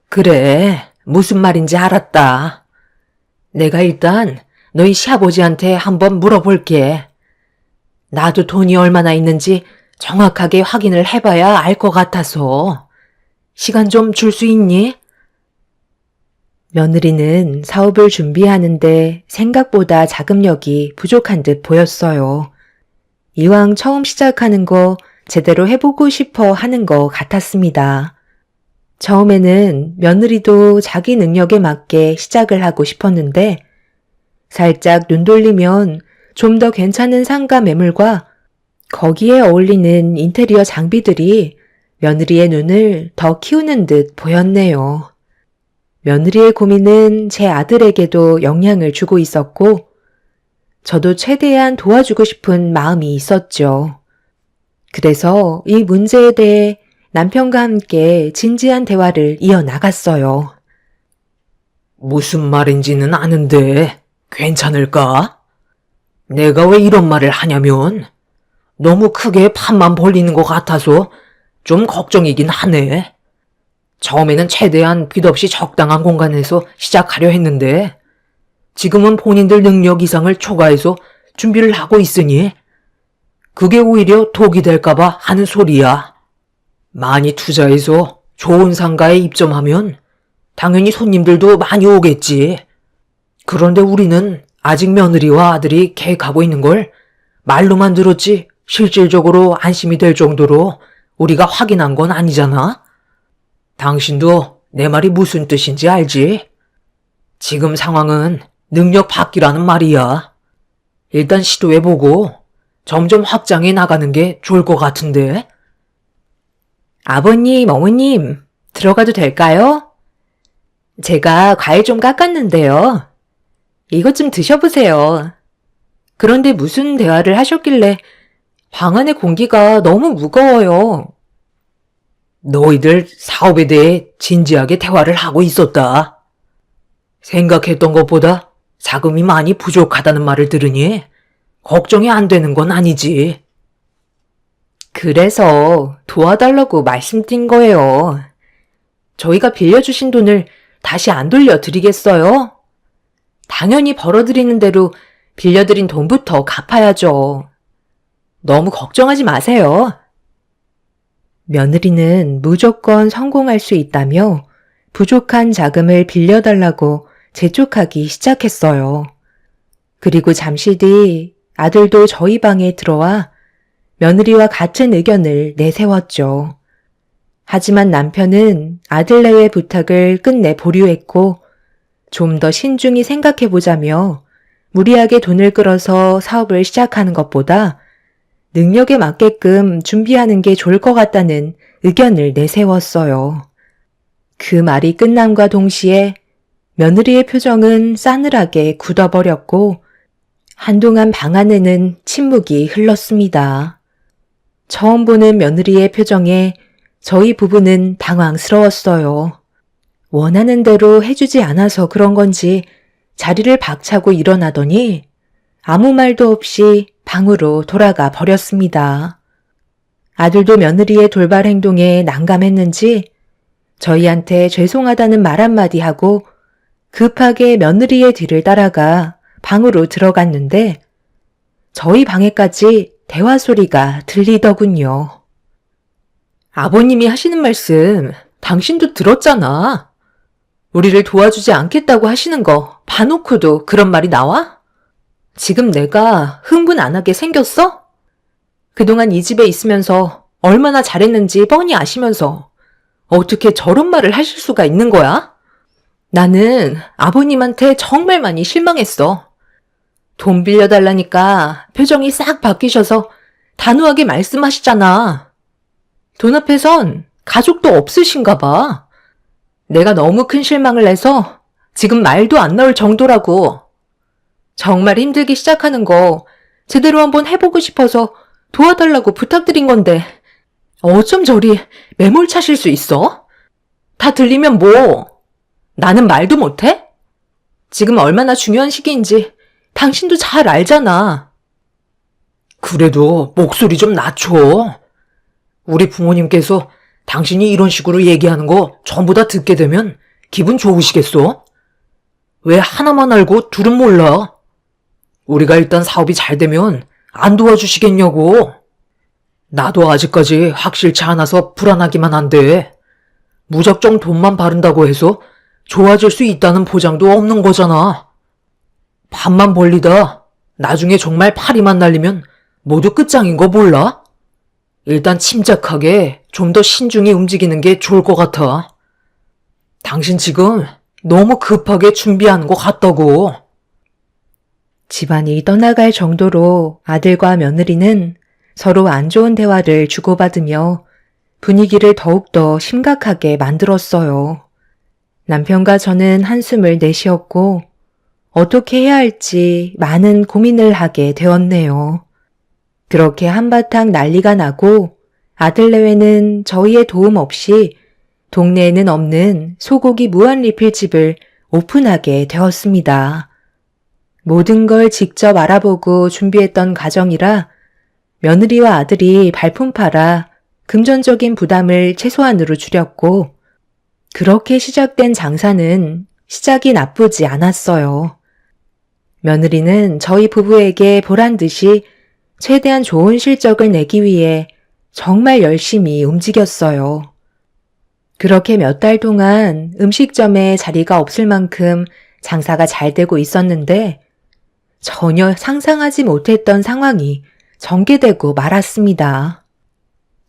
그래, 무슨 말인지 알았다. 내가 일단 너희 시아버지한테 한번 물어볼게. 나도 돈이 얼마나 있는지 정확하게 확인을 해봐야 알 것 같아서. 시간 좀 줄 수 있니? 며느리는 사업을 준비하는데 생각보다 자금력이 부족한 듯 보였어요. 이왕 처음 시작하는 거 제대로 해보고 싶어 하는 것 같았습니다. 처음에는 며느리도 자기 능력에 맞게 시작을 하고 싶었는데 살짝 눈 돌리면 좀 더 괜찮은 상가 매물과 거기에 어울리는 인테리어 장비들이 며느리의 눈을 더 키우는 듯 보였네요. 며느리의 고민은 제 아들에게도 영향을 주고 있었고 저도 최대한 도와주고 싶은 마음이 있었죠. 그래서 이 문제에 대해 남편과 함께 진지한 대화를 이어나갔어요. 무슨 말인지는 아는데 괜찮을까? 내가 왜 이런 말을 하냐면 너무 크게 판만 벌리는 것 같아서 좀 걱정이긴 하네. 처음에는 최대한 빚 없이 적당한 공간에서 시작하려 했는데 지금은 본인들 능력 이상을 초과해서 준비를 하고 있으니 그게 오히려 독이 될까봐 하는 소리야. 많이 투자해서 좋은 상가에 입점하면 당연히 손님들도 많이 오겠지. 그런데 우리는 아직 며느리와 아들이 계획하고 있는 걸 말로만 들었지 실질적으로 안심이 될 정도로 우리가 확인한 건 아니잖아. 당신도 내 말이 무슨 뜻인지 알지? 지금 상황은 능력 받기라는 말이야. 일단 시도해보고 점점 확장해 나가는 게 좋을 것 같은데. 아버님, 어머님, 들어가도 될까요? 제가 과일 좀 깎았는데요. 이것 좀 드셔보세요. 그런데 무슨 대화를 하셨길래 방 안의 공기가 너무 무거워요. 너희들 사업에 대해 진지하게 대화를 하고 있었다. 생각했던 것보다 자금이 많이 부족하다는 말을 들으니 걱정이 안 되는 건 아니지. 그래서 도와달라고 말씀드린 거예요. 저희가 빌려주신 돈을 다시 안 돌려드리겠어요? 당연히 벌어들이는 대로 빌려드린 돈부터 갚아야죠. 너무 걱정하지 마세요. 며느리는 무조건 성공할 수 있다며 부족한 자금을 빌려달라고 재촉하기 시작했어요. 그리고 잠시 뒤 아들도 저희 방에 들어와 며느리와 같은 의견을 내세웠죠. 하지만 남편은 아들네의 부탁을 끝내 보류했고 좀 더 신중히 생각해보자며 무리하게 돈을 끌어서 사업을 시작하는 것보다 능력에 맞게끔 준비하는 게 좋을 것 같다는 의견을 내세웠어요. 그 말이 끝남과 동시에 며느리의 표정은 싸늘하게 굳어버렸고 한동안 방 안에는 침묵이 흘렀습니다. 처음 보는 며느리의 표정에 저희 부부는 당황스러웠어요. 원하는 대로 해주지 않아서 그런 건지 자리를 박차고 일어나더니 아무 말도 없이 방으로 돌아가 버렸습니다. 아들도 며느리의 돌발 행동에 난감했는지 저희한테 죄송하다는 말 한마디 하고 급하게 며느리의 뒤를 따라가 방으로 들어갔는데 저희 방에까지 대화 소리가 들리더군요. 아버님이 하시는 말씀 당신도 들었잖아. 우리를 도와주지 않겠다고 하시는 거 봐놓고도 그런 말이 나와? 지금 내가 흥분 안 하게 생겼어? 그동안 이 집에 있으면서 얼마나 잘했는지 뻔히 아시면서 어떻게 저런 말을 하실 수가 있는 거야? 나는 아버님한테 정말 많이 실망했어. 돈 빌려달라니까 표정이 싹 바뀌셔서 단호하게 말씀하시잖아. 돈 앞에선 가족도 없으신가 봐. 내가 너무 큰 실망을 해서 지금 말도 안 나올 정도라고. 정말 힘들게 시작하는 거 제대로 한번 해보고 싶어서 도와달라고 부탁드린 건데 어쩜 저리 매몰차실 수 있어? 다 들리면 뭐? 나는 말도 못해? 지금 얼마나 중요한 시기인지 당신도 잘 알잖아. 그래도 목소리 좀 낮춰. 우리 부모님께서 당신이 이런 식으로 얘기하는 거 전부 다 듣게 되면 기분 좋으시겠어? 왜 하나만 알고 둘은 몰라? 우리가 일단 사업이 잘 되면 안 도와주시겠냐고. 나도 아직까지 확실치 않아서 불안하기만 한데 무작정 돈만 바른다고 해서 좋아질 수 있다는 보장도 없는 거잖아. 밥만 벌리다 나중에 정말 파리만 날리면 모두 끝장인 거 몰라? 일단 침착하게 좀 더 신중히 움직이는 게 좋을 것 같아. 당신 지금 너무 급하게 준비하는 것 같다고. 집안이 떠나갈 정도로 아들과 며느리는 서로 안 좋은 대화를 주고받으며 분위기를 더욱더 심각하게 만들었어요. 남편과 저는 한숨을 내쉬었고 어떻게 해야 할지 많은 고민을 하게 되었네요. 그렇게 한바탕 난리가 나고 아들내외는 저희의 도움 없이 동네에는 없는 소고기 무한리필집을 오픈하게 되었습니다. 모든 걸 직접 알아보고 준비했던 과정이라 며느리와 아들이 발품 팔아 금전적인 부담을 최소한으로 줄였고 그렇게 시작된 장사는 시작이 나쁘지 않았어요. 며느리는 저희 부부에게 보란 듯이 최대한 좋은 실적을 내기 위해 정말 열심히 움직였어요. 그렇게 몇 달 동안 음식점에 자리가 없을 만큼 장사가 잘 되고 있었는데 전혀 상상하지 못했던 상황이 전개되고 말았습니다.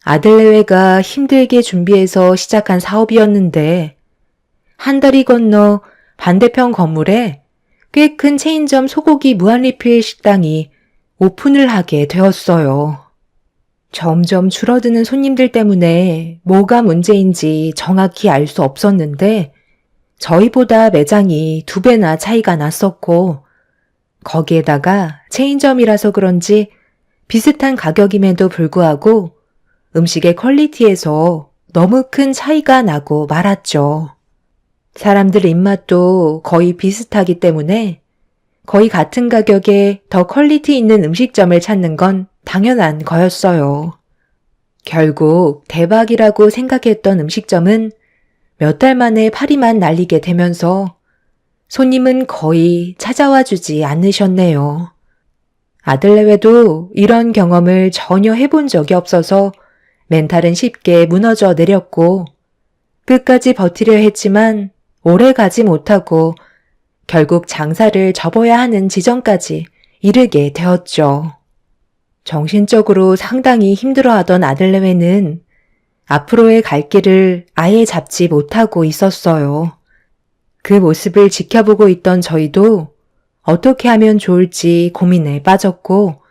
아들내외가 힘들게 준비해서 시작한 사업이었는데 한 달이 건너 반대편 건물에 꽤 큰 체인점 소고기 무한리필 식당이 오픈을 하게 되었어요. 점점 줄어드는 손님들 때문에 뭐가 문제인지 정확히 알 수 없었는데 저희보다 매장이 2배나 차이가 났었고 거기에다가 체인점이라서 그런지 비슷한 가격임에도 불구하고 음식의 퀄리티에서 너무 큰 차이가 나고 말았죠. 사람들 입맛도 거의 비슷하기 때문에 거의 같은 가격에 더 퀄리티 있는 음식점을 찾는 건 당연한 거였어요. 결국 대박이라고 생각했던 음식점은 몇 달 만에 파리만 날리게 되면서 손님은 거의 찾아와 주지 않으셨네요. 아들내외도 이런 경험을 전혀 해본 적이 없어서 멘탈은 쉽게 무너져 내렸고 끝까지 버티려 했지만 오래 가지 못하고 결국 장사를 접어야 하는 지점까지 이르게 되었죠. 정신적으로 상당히 힘들어하던 아들내외는 앞으로의 갈 길을 아예 잡지 못하고 있었어요. 그 모습을 지켜보고 있던 저희도 어떻게 하면 좋을지 고민에 빠졌고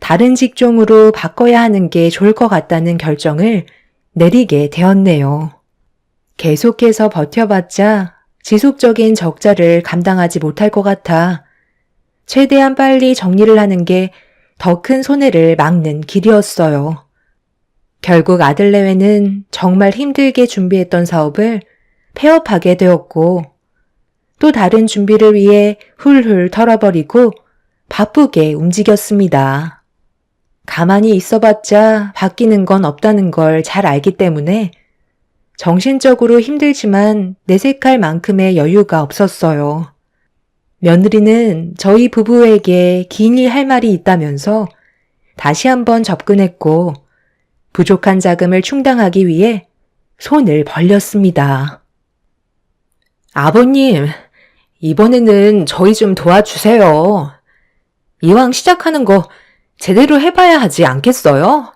다른 직종으로 바꿔야 하는 게 좋을 것 같다는 결정을 내리게 되었네요. 계속해서 버텨봤자 지속적인 적자를 감당하지 못할 것 같아 최대한 빨리 정리를 하는 게 더 큰 손해를 막는 길이었어요. 결국 아들내외는 정말 힘들게 준비했던 사업을 폐업하게 되었고 또 다른 준비를 위해 훌훌 털어버리고 바쁘게 움직였습니다. 가만히 있어봤자 바뀌는 건 없다는 걸 잘 알기 때문에 정신적으로 힘들지만 내색할 만큼의 여유가 없었어요. 며느리는 저희 부부에게 긴히 할 말이 있다면서 다시 한번 접근했고 부족한 자금을 충당하기 위해 손을 벌렸습니다. 아버님, 이번에는 저희 좀 도와주세요. 이왕 시작하는 거 제대로 해봐야 하지 않겠어요?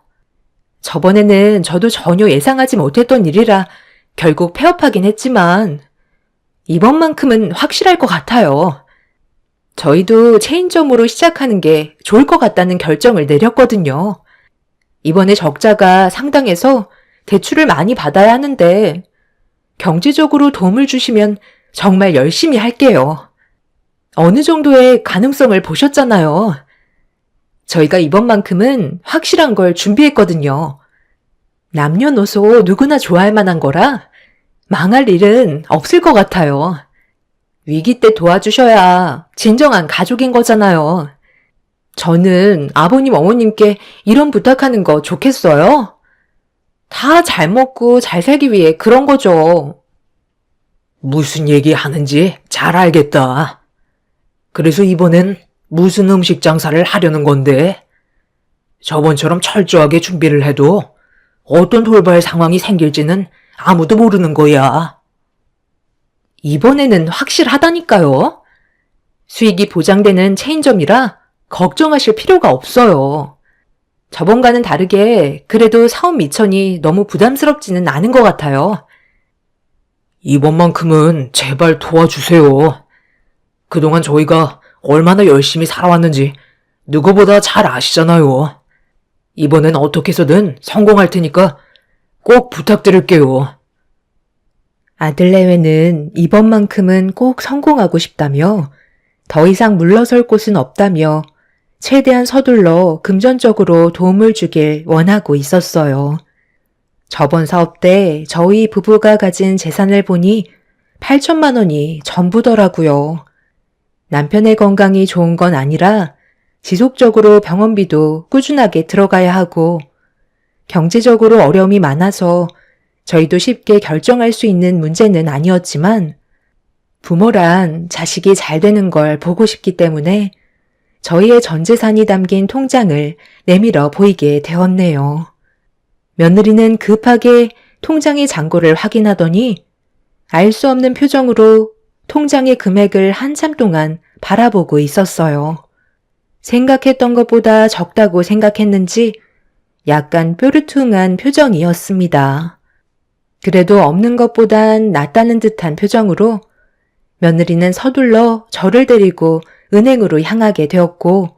저번에는 저도 전혀 예상하지 못했던 일이라 결국 폐업하긴 했지만 이번만큼은 확실할 것 같아요. 저희도 체인점으로 시작하는 게 좋을 것 같다는 결정을 내렸거든요. 이번에 적자가 상당해서 대출을 많이 받아야 하는데 경제적으로 도움을 주시면 정말 열심히 할게요. 어느 정도의 가능성을 보셨잖아요. 저희가 이번만큼은 확실한 걸 준비했거든요. 남녀노소 누구나 좋아할 만한 거라 망할 일은 없을 것 같아요. 위기 때 도와주셔야 진정한 가족인 거잖아요. 저는 아버님 어머님께 이런 부탁하는 거 좋겠어요? 다 잘 먹고 잘 살기 위해 그런 거죠. 무슨 얘기 하는지 잘 알겠다. 그래서 이번엔 무슨 음식 장사를 하려는 건데? 저번처럼 철저하게 준비를 해도 어떤 돌발 상황이 생길지는 아무도 모르는 거야. 이번에는 확실하다니까요. 수익이 보장되는 체인점이라 걱정하실 필요가 없어요. 저번과는 다르게 그래도 사업 미천이 너무 부담스럽지는 않은 것 같아요. 이번만큼은 제발 도와주세요. 그동안 저희가 얼마나 열심히 살아왔는지 누구보다 잘 아시잖아요. 이번엔 어떻게 해서든 성공할 테니까 꼭 부탁드릴게요. 아들내외는 이번만큼은 꼭 성공하고 싶다며 더 이상 물러설 곳은 없다며 최대한 서둘러 금전적으로 도움을 주길 원하고 있었어요. 저번 사업 때 저희 부부가 가진 재산을 보니 8천만 원이 전부더라고요. 남편의 건강이 좋은 건 아니라 지속적으로 병원비도 꾸준하게 들어가야 하고 경제적으로 어려움이 많아서 저희도 쉽게 결정할 수 있는 문제는 아니었지만 부모란 자식이 잘 되는 걸 보고 싶기 때문에 저희의 전 재산이 담긴 통장을 내밀어 보이게 되었네요. 며느리는 급하게 통장의 잔고를 확인하더니 알 수 없는 표정으로 통장의 금액을 한참 동안 바라보고 있었어요. 생각했던 것보다 적다고 생각했는지 약간 뾰루퉁한 표정이었습니다. 그래도 없는 것보단 낫다는 듯한 표정으로 며느리는 서둘러 저를 데리고 은행으로 향하게 되었고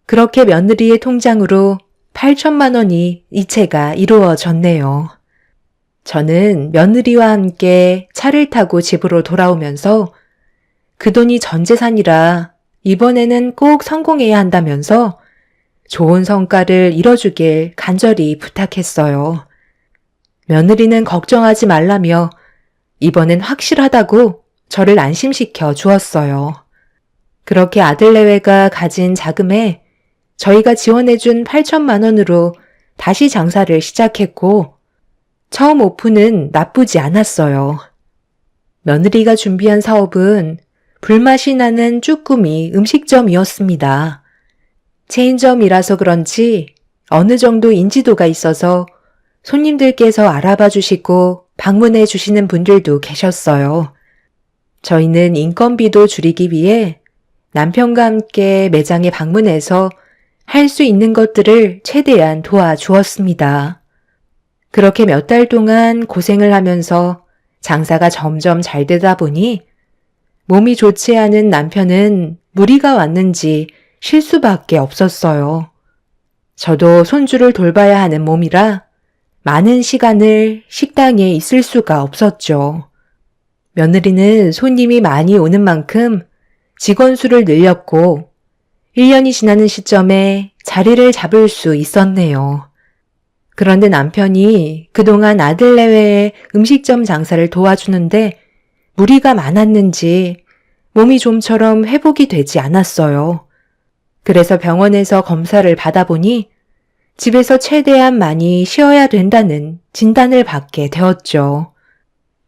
그렇게 며느리의 통장으로 8천만 원이 이체가 이루어졌네요. 저는 며느리와 함께 차를 타고 집으로 돌아오면서 그 돈이 전 재산이라 이번에는 꼭 성공해야 한다면서 좋은 성과를 이뤄주길 간절히 부탁했어요. 며느리는 걱정하지 말라며 이번엔 확실하다고 저를 안심시켜 주었어요. 그렇게 아들내외가 가진 자금에 저희가 지원해준 8천만 원으로 다시 장사를 시작했고 처음 오픈은 나쁘지 않았어요. 며느리가 준비한 사업은 불맛이 나는 쭈꾸미 음식점이었습니다. 체인점이라서 그런지 어느 정도 인지도가 있어서 손님들께서 알아봐 주시고 방문해 주시는 분들도 계셨어요. 저희는 인건비도 줄이기 위해 남편과 함께 매장에 방문해서 할 수 있는 것들을 최대한 도와주었습니다. 그렇게 몇 달 동안 고생을 하면서 장사가 점점 잘 되다 보니 몸이 좋지 않은 남편은 무리가 왔는지 쉴 수밖에 없었어요. 저도 손주를 돌봐야 하는 몸이라 많은 시간을 식당에 있을 수가 없었죠. 며느리는 손님이 많이 오는 만큼 직원 수를 늘렸고 1년이 지나는 시점에 자리를 잡을 수 있었네요. 그런데 남편이 그동안 아들 내외의 음식점 장사를 도와주는데 무리가 많았는지 몸이 좀처럼 회복이 되지 않았어요. 그래서 병원에서 검사를 받아보니 집에서 최대한 많이 쉬어야 된다는 진단을 받게 되었죠.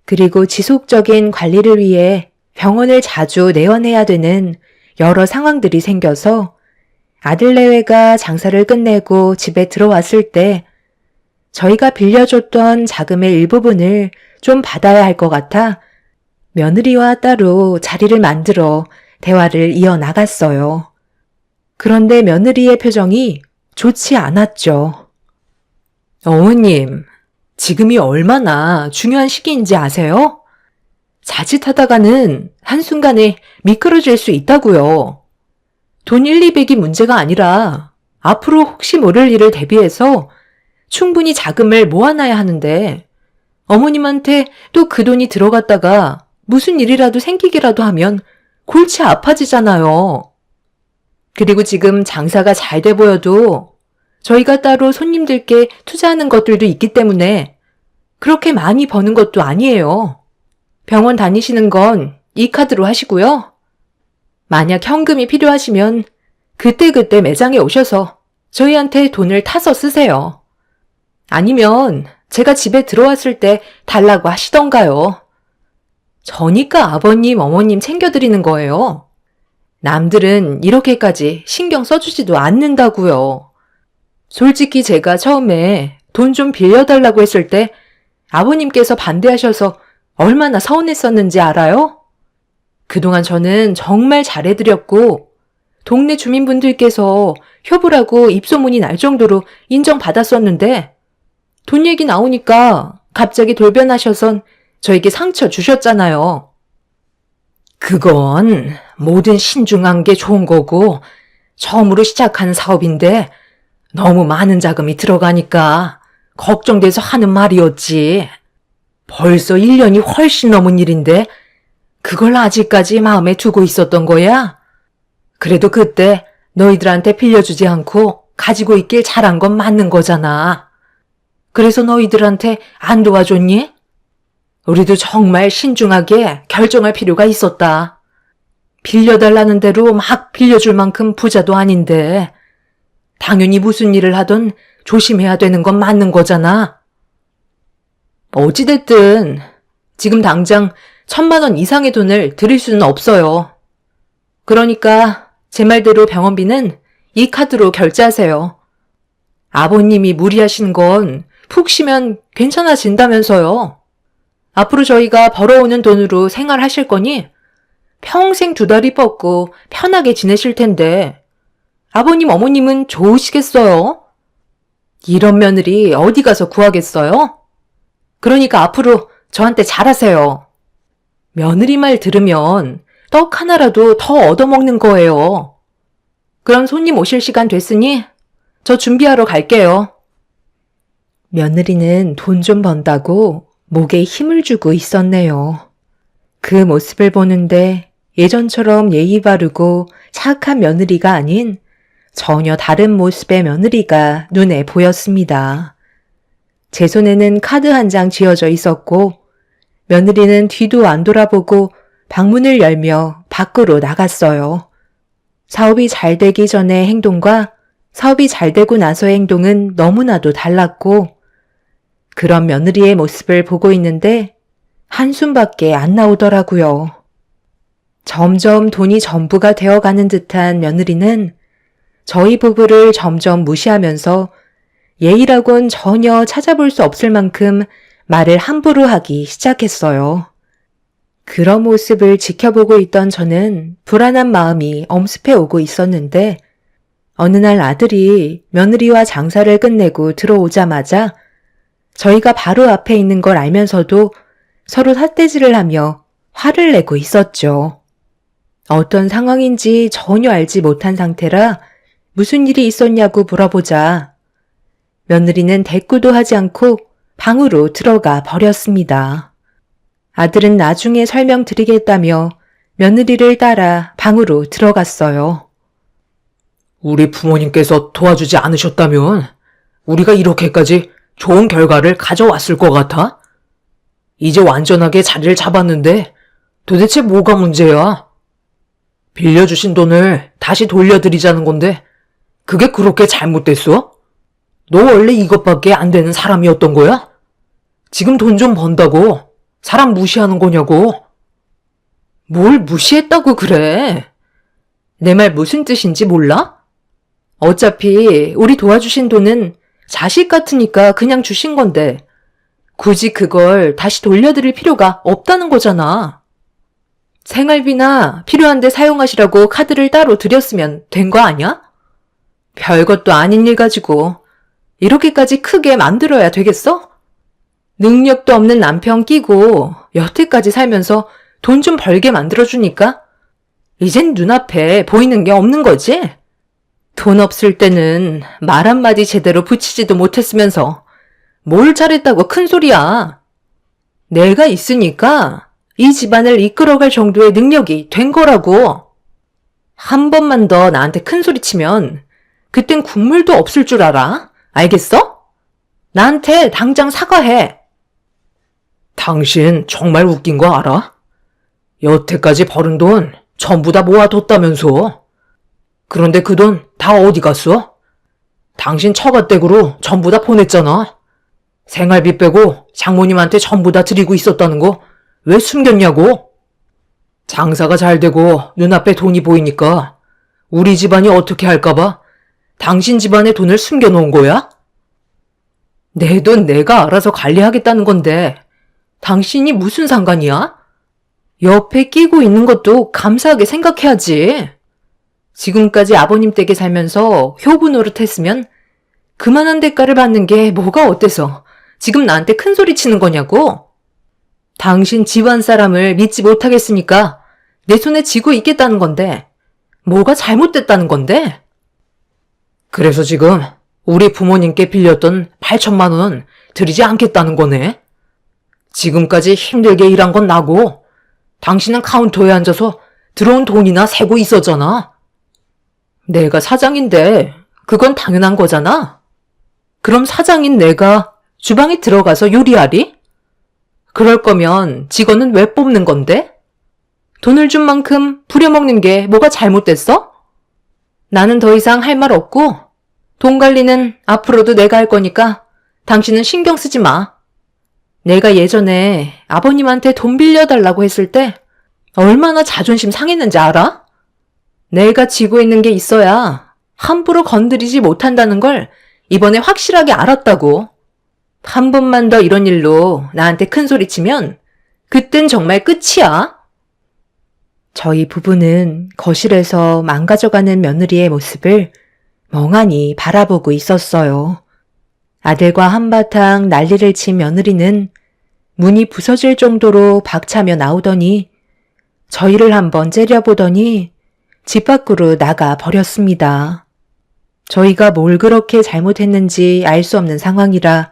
그리고 지속적인 관리를 위해 병원을 자주 내원해야 되는 여러 상황들이 생겨서 아들 내외가 장사를 끝내고 집에 들어왔을 때 저희가 빌려줬던 자금의 일부분을 좀 받아야 할 것 같아 며느리와 따로 자리를 만들어 대화를 이어나갔어요. 그런데 며느리의 표정이 좋지 않았죠. 어머님, 지금이 얼마나 중요한 시기인지 아세요? 자칫하다가는 한순간에 미끄러질 수 있다고요. 돈 1, 200이 문제가 아니라 앞으로 혹시 모를 일을 대비해서 충분히 자금을 모아놔야 하는데 어머님한테 또 그 돈이 들어갔다가 무슨 일이라도 생기기라도 하면 골치 아파지잖아요. 그리고 지금 장사가 잘 돼 보여도 저희가 따로 손님들께 투자하는 것들도 있기 때문에 그렇게 많이 버는 것도 아니에요. 병원 다니시는 건 이 카드로 하시고요. 만약 현금이 필요하시면 그때그때 매장에 오셔서 저희한테 돈을 타서 쓰세요. 아니면 제가 집에 들어왔을 때 달라고 하시던가요. 저니까 아버님, 어머님 챙겨드리는 거예요. 남들은 이렇게까지 신경 써주지도 않는다고요. 솔직히 제가 처음에 돈 좀 빌려달라고 했을 때 아버님께서 반대하셔서 얼마나 서운했었는지 알아요? 그동안 저는 정말 잘해드렸고 동네 주민분들께서 효부라고 입소문이 날 정도로 인정받았었는데 돈 얘기 나오니까 갑자기 돌변하셔선 저에게 상처 주셨잖아요. 그건 뭐든 신중한 게 좋은 거고 처음으로 시작하는 사업인데 너무 많은 자금이 들어가니까 걱정돼서 하는 말이었지. 벌써 1년이 훨씬 넘은 일인데 그걸 아직까지 마음에 두고 있었던 거야? 그래도 그때 너희들한테 빌려주지 않고 가지고 있길 잘한 건 맞는 거잖아. 그래서 너희들한테 안 도와줬니? 우리도 정말 신중하게 결정할 필요가 있었다. 빌려달라는 대로 막 빌려줄 만큼 부자도 아닌데 당연히 무슨 일을 하든 조심해야 되는 건 맞는 거잖아. 어찌됐든 지금 당장 1,000만 원 이상의 돈을 드릴 수는 없어요. 그러니까 제 말대로 병원비는 이 카드로 결제하세요. 아버님이 무리하시는 건 푹 쉬면 괜찮아진다면서요. 앞으로 저희가 벌어오는 돈으로 생활하실 거니 평생 두 다리 뻗고 편하게 지내실 텐데 아버님 어머님은 좋으시겠어요? 이런 며느리 어디 가서 구하겠어요? 그러니까 앞으로 저한테 잘하세요. 며느리 말 들으면 떡 하나라도 더 얻어먹는 거예요. 그럼 손님 오실 시간 됐으니 저 준비하러 갈게요. 며느리는 돈 좀 번다고 목에 힘을 주고 있었네요. 그 모습을 보는데 예전처럼 예의 바르고 착한 며느리가 아닌 전혀 다른 모습의 며느리가 눈에 보였습니다. 제 손에는 카드 한 장 쥐어져 있었고 며느리는 뒤도 안 돌아보고 방문을 열며 밖으로 나갔어요. 사업이 잘 되기 전의 행동과 사업이 잘 되고 나서의 행동은 너무나도 달랐고 그런 며느리의 모습을 보고 있는데 한숨밖에 안 나오더라고요. 점점 돈이 전부가 되어가는 듯한 며느리는 저희 부부를 점점 무시하면서 예의라곤 전혀 찾아볼 수 없을 만큼 말을 함부로 하기 시작했어요. 그런 모습을 지켜보고 있던 저는 불안한 마음이 엄습해 오고 있었는데 어느 날 아들이 며느리와 장사를 끝내고 들어오자마자 저희가 바로 앞에 있는 걸 알면서도 서로 삿대질을 하며 화를 내고 있었죠. 어떤 상황인지 전혀 알지 못한 상태라 무슨 일이 있었냐고 물어보자 며느리는 대꾸도 하지 않고 방으로 들어가 버렸습니다. 아들은 나중에 설명드리겠다며 며느리를 따라 방으로 들어갔어요. 우리 부모님께서 도와주지 않으셨다면 우리가 이렇게까지 좋은 결과를 가져왔을 것 같아? 이제 완전하게 자리를 잡았는데 도대체 뭐가 문제야? 빌려주신 돈을 다시 돌려드리자는 건데 그게 그렇게 잘못됐어? 너 원래 이것밖에 안 되는 사람이었던 거야? 지금 돈 좀 번다고 사람 무시하는 거냐고? 뭘 무시했다고 그래? 내 말 무슨 뜻인지 몰라? 어차피 우리 도와주신 돈은 자식 같으니까 그냥 주신 건데 굳이 그걸 다시 돌려드릴 필요가 없다는 거잖아. 생활비나 필요한데 사용하시라고 카드를 따로 드렸으면 된 거 아니야? 별것도 아닌 일 가지고 이렇게까지 크게 만들어야 되겠어? 능력도 없는 남편 끼고 여태까지 살면서 돈 좀 벌게 만들어주니까 이젠 눈앞에 보이는 게 없는 거지? 돈 없을 때는 말 한마디 제대로 붙이지도 못했으면서 뭘 잘했다고 큰 소리야. 내가 있으니까 이 집안을 이끌어갈 정도의 능력이 된 거라고. 한 번만 더 나한테 큰 소리 치면 그땐 국물도 없을 줄 알아? 알겠어? 나한테 당장 사과해. 당신 정말 웃긴 거 알아? 여태까지 벌은 돈 전부 다 모아뒀다면서. 그런데 그 돈 다 어디 갔어? 당신 처가댁으로 전부 다 보냈잖아. 생활비 빼고 장모님한테 전부 다 드리고 있었다는 거 왜 숨겼냐고? 장사가 잘 되고 눈앞에 돈이 보이니까 우리 집안이 어떻게 할까봐 당신 집안의 돈을 숨겨놓은 거야? 내 돈 내가 알아서 관리하겠다는 건데 당신이 무슨 상관이야? 옆에 끼고 있는 것도 감사하게 생각해야지. 지금까지 아버님 댁에 살면서 효부 노릇했으면 그만한 대가를 받는 게 뭐가 어때서 지금 나한테 큰 소리 치는 거냐고? 당신 집안 사람을 믿지 못하겠으니까 내 손에 쥐고 있겠다는 건데 뭐가 잘못됐다는 건데? 그래서 지금 우리 부모님께 빌렸던 8천만 원 드리지 않겠다는 거네. 지금까지 힘들게 일한 건 나고 당신은 카운터에 앉아서 들어온 돈이나 세고 있었잖아. 내가 사장인데 그건 당연한 거잖아? 그럼 사장인 내가 주방에 들어가서 요리하리? 그럴 거면 직원은 왜 뽑는 건데? 돈을 준 만큼 부려먹는 게 뭐가 잘못됐어? 나는 더 이상 할 말 없고 돈 관리는 앞으로도 내가 할 거니까 당신은 신경 쓰지 마. 내가 예전에 아버님한테 돈 빌려달라고 했을 때 얼마나 자존심 상했는지 알아? 내가 지고 있는 게 있어야 함부로 건드리지 못한다는 걸 이번에 확실하게 알았다고. 한 번만 더 이런 일로 나한테 큰 소리 치면 그땐 정말 끝이야. 저희 부부는 거실에서 망가져가는 며느리의 모습을 멍하니 바라보고 있었어요. 아들과 한바탕 난리를 친 며느리는 문이 부서질 정도로 박차며 나오더니 저희를 한번 째려보더니 집 밖으로 나가 버렸습니다. 저희가 뭘 그렇게 잘못했는지 알 수 없는 상황이라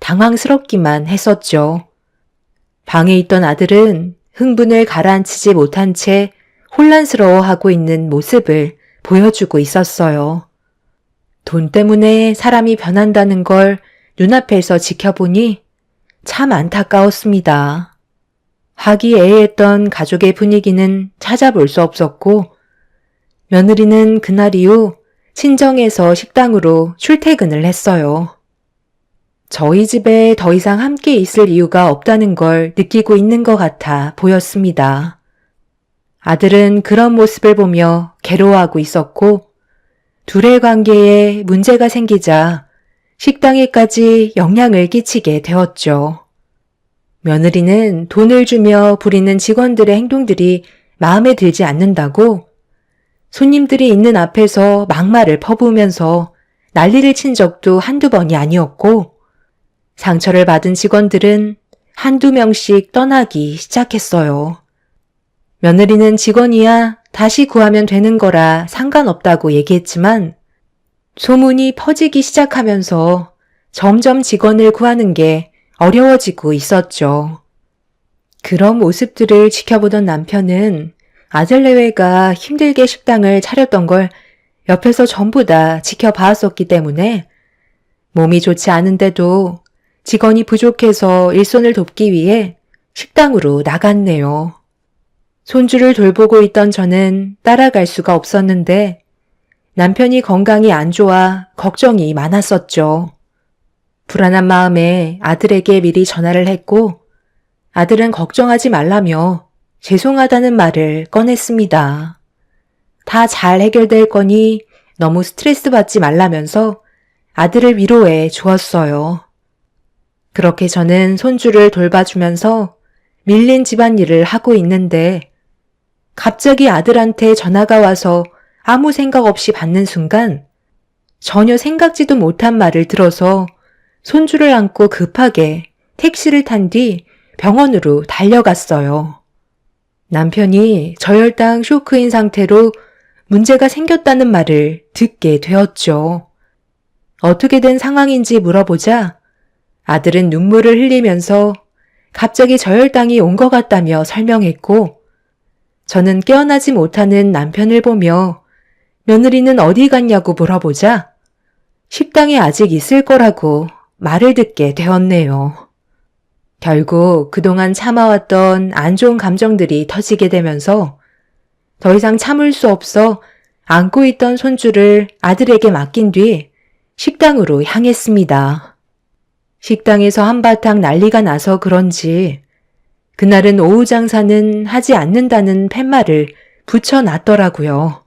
당황스럽기만 했었죠. 방에 있던 아들은 흥분을 가라앉히지 못한 채 혼란스러워하고 있는 모습을 보여주고 있었어요. 돈 때문에 사람이 변한다는 걸 눈앞에서 지켜보니 참 안타까웠습니다. 화기애애했던 가족의 분위기는 찾아볼 수 없었고 며느리는 그날 이후 친정에서 식당으로 출퇴근을 했어요. 저희 집에 더 이상 함께 있을 이유가 없다는 걸 느끼고 있는 것 같아 보였습니다. 아들은 그런 모습을 보며 괴로워하고 있었고 둘의 관계에 문제가 생기자 식당에까지 영향을 끼치게 되었죠. 며느리는 돈을 주며 부리는 직원들의 행동들이 마음에 들지 않는다고 손님들이 있는 앞에서 막말을 퍼부으면서 난리를 친 적도 한두 번이 아니었고 상처를 받은 직원들은 한두 명씩 떠나기 시작했어요. 며느리는 직원이야 다시 구하면 되는 거라 상관없다고 얘기했지만 소문이 퍼지기 시작하면서 점점 직원을 구하는 게 어려워지고 있었죠. 그런 모습들을 지켜보던 남편은 아들 내외가 힘들게 식당을 차렸던 걸 옆에서 전부 다 지켜봐왔었기 때문에 몸이 좋지 않은데도 직원이 부족해서 일손을 돕기 위해 식당으로 나갔네요. 손주를 돌보고 있던 저는 따라갈 수가 없었는데 남편이 건강이 안 좋아 걱정이 많았었죠. 불안한 마음에 아들에게 미리 전화를 했고 아들은 걱정하지 말라며 죄송하다는 말을 꺼냈습니다. 다 잘 해결될 거니 너무 스트레스 받지 말라면서 아들을 위로해 주었어요. 그렇게 저는 손주를 돌봐주면서 밀린 집안일을 하고 있는데 갑자기 아들한테 전화가 와서 아무 생각 없이 받는 순간 전혀 생각지도 못한 말을 들어서 손주를 안고 급하게 택시를 탄 뒤 병원으로 달려갔어요. 남편이 저혈당 쇼크인 상태로 문제가 생겼다는 말을 듣게 되었죠. 어떻게 된 상황인지 물어보자 아들은 눈물을 흘리면서 갑자기 저혈당이 온 것 같다며 설명했고 저는 깨어나지 못하는 남편을 보며 며느리는 어디 갔냐고 물어보자 식당에 아직 있을 거라고 말을 듣게 되었네요. 결국 그동안 참아왔던 안 좋은 감정들이 터지게 되면서 더 이상 참을 수 없어 안고 있던 손주를 아들에게 맡긴 뒤 식당으로 향했습니다. 식당에서 한바탕 난리가 나서 그런지 그날은 오후 장사는 하지 않는다는 팻말을 붙여놨더라고요.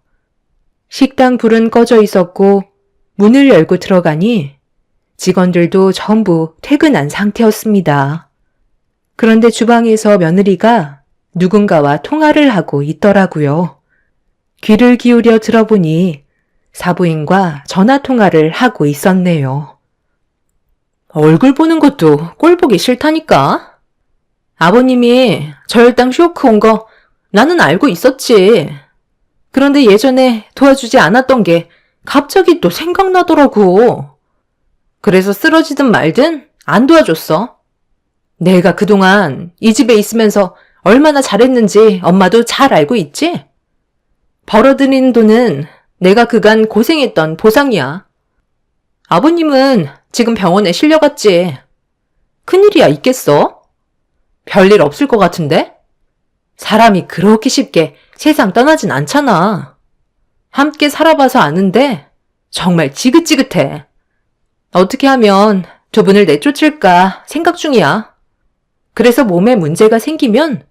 식당 불은 꺼져 있었고 문을 열고 들어가니 직원들도 전부 퇴근한 상태였습니다. 그런데 주방에서 며느리가 누군가와 통화를 하고 있더라고요. 귀를 기울여 들어보니 사부인과 전화 통화를 하고 있었네요. 얼굴 보는 것도 꼴 보기 싫다니까. 아버님이 저혈당 쇼크 온 거 나는 알고 있었지. 그런데 예전에 도와주지 않았던 게 갑자기 또 생각나더라고. 그래서 쓰러지든 말든 안 도와줬어. 내가 그동안 이 집에 있으면서 얼마나 잘했는지 엄마도 잘 알고 있지? 벌어들인 돈은 내가 그간 고생했던 보상이야. 아버님은 지금 병원에 실려갔지. 큰일이야 있겠어? 별일 없을 것 같은데? 사람이 그렇게 쉽게 세상 떠나진 않잖아. 함께 살아봐서 아는데 정말 지긋지긋해. 어떻게 하면 두 분을 내쫓을까 생각 중이야. 그래서 몸에 문제가 생기면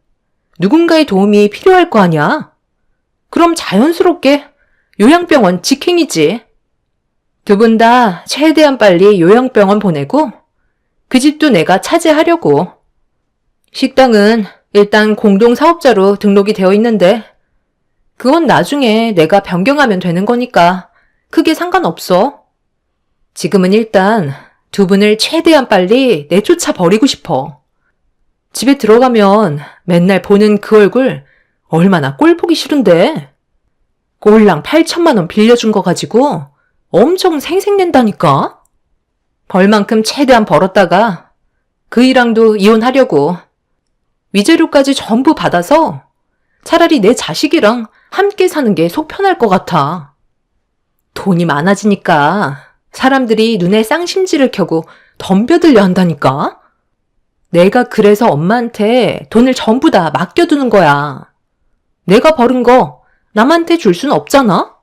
누군가의 도움이 필요할 거 아니야? 그럼 자연스럽게 요양병원 직행이지. 두 분 다 최대한 빨리 요양병원 보내고 그 집도 내가 차지하려고. 식당은 일단 공동사업자로 등록이 되어 있는데 그건 나중에 내가 변경하면 되는 거니까 크게 상관없어. 지금은 일단 두 분을 최대한 빨리 내쫓아 버리고 싶어. 집에 들어가면 맨날 보는 그 얼굴 얼마나 꼴 보기 싫은데. 꼴랑 8천만 원 빌려준 거 가지고 엄청 생색낸다니까. 벌만큼 최대한 벌었다가 그 이랑도 이혼하려고. 위자료까지 전부 받아서 차라리 내 자식이랑 함께 사는 게 속 편할 것 같아. 돈이 많아지니까 사람들이 눈에 쌍심지를 켜고 덤벼들려 한다니까. 내가 그래서 엄마한테 돈을 전부 다 맡겨두는 거야. 내가 벌은 거 남한테 줄 순 없잖아?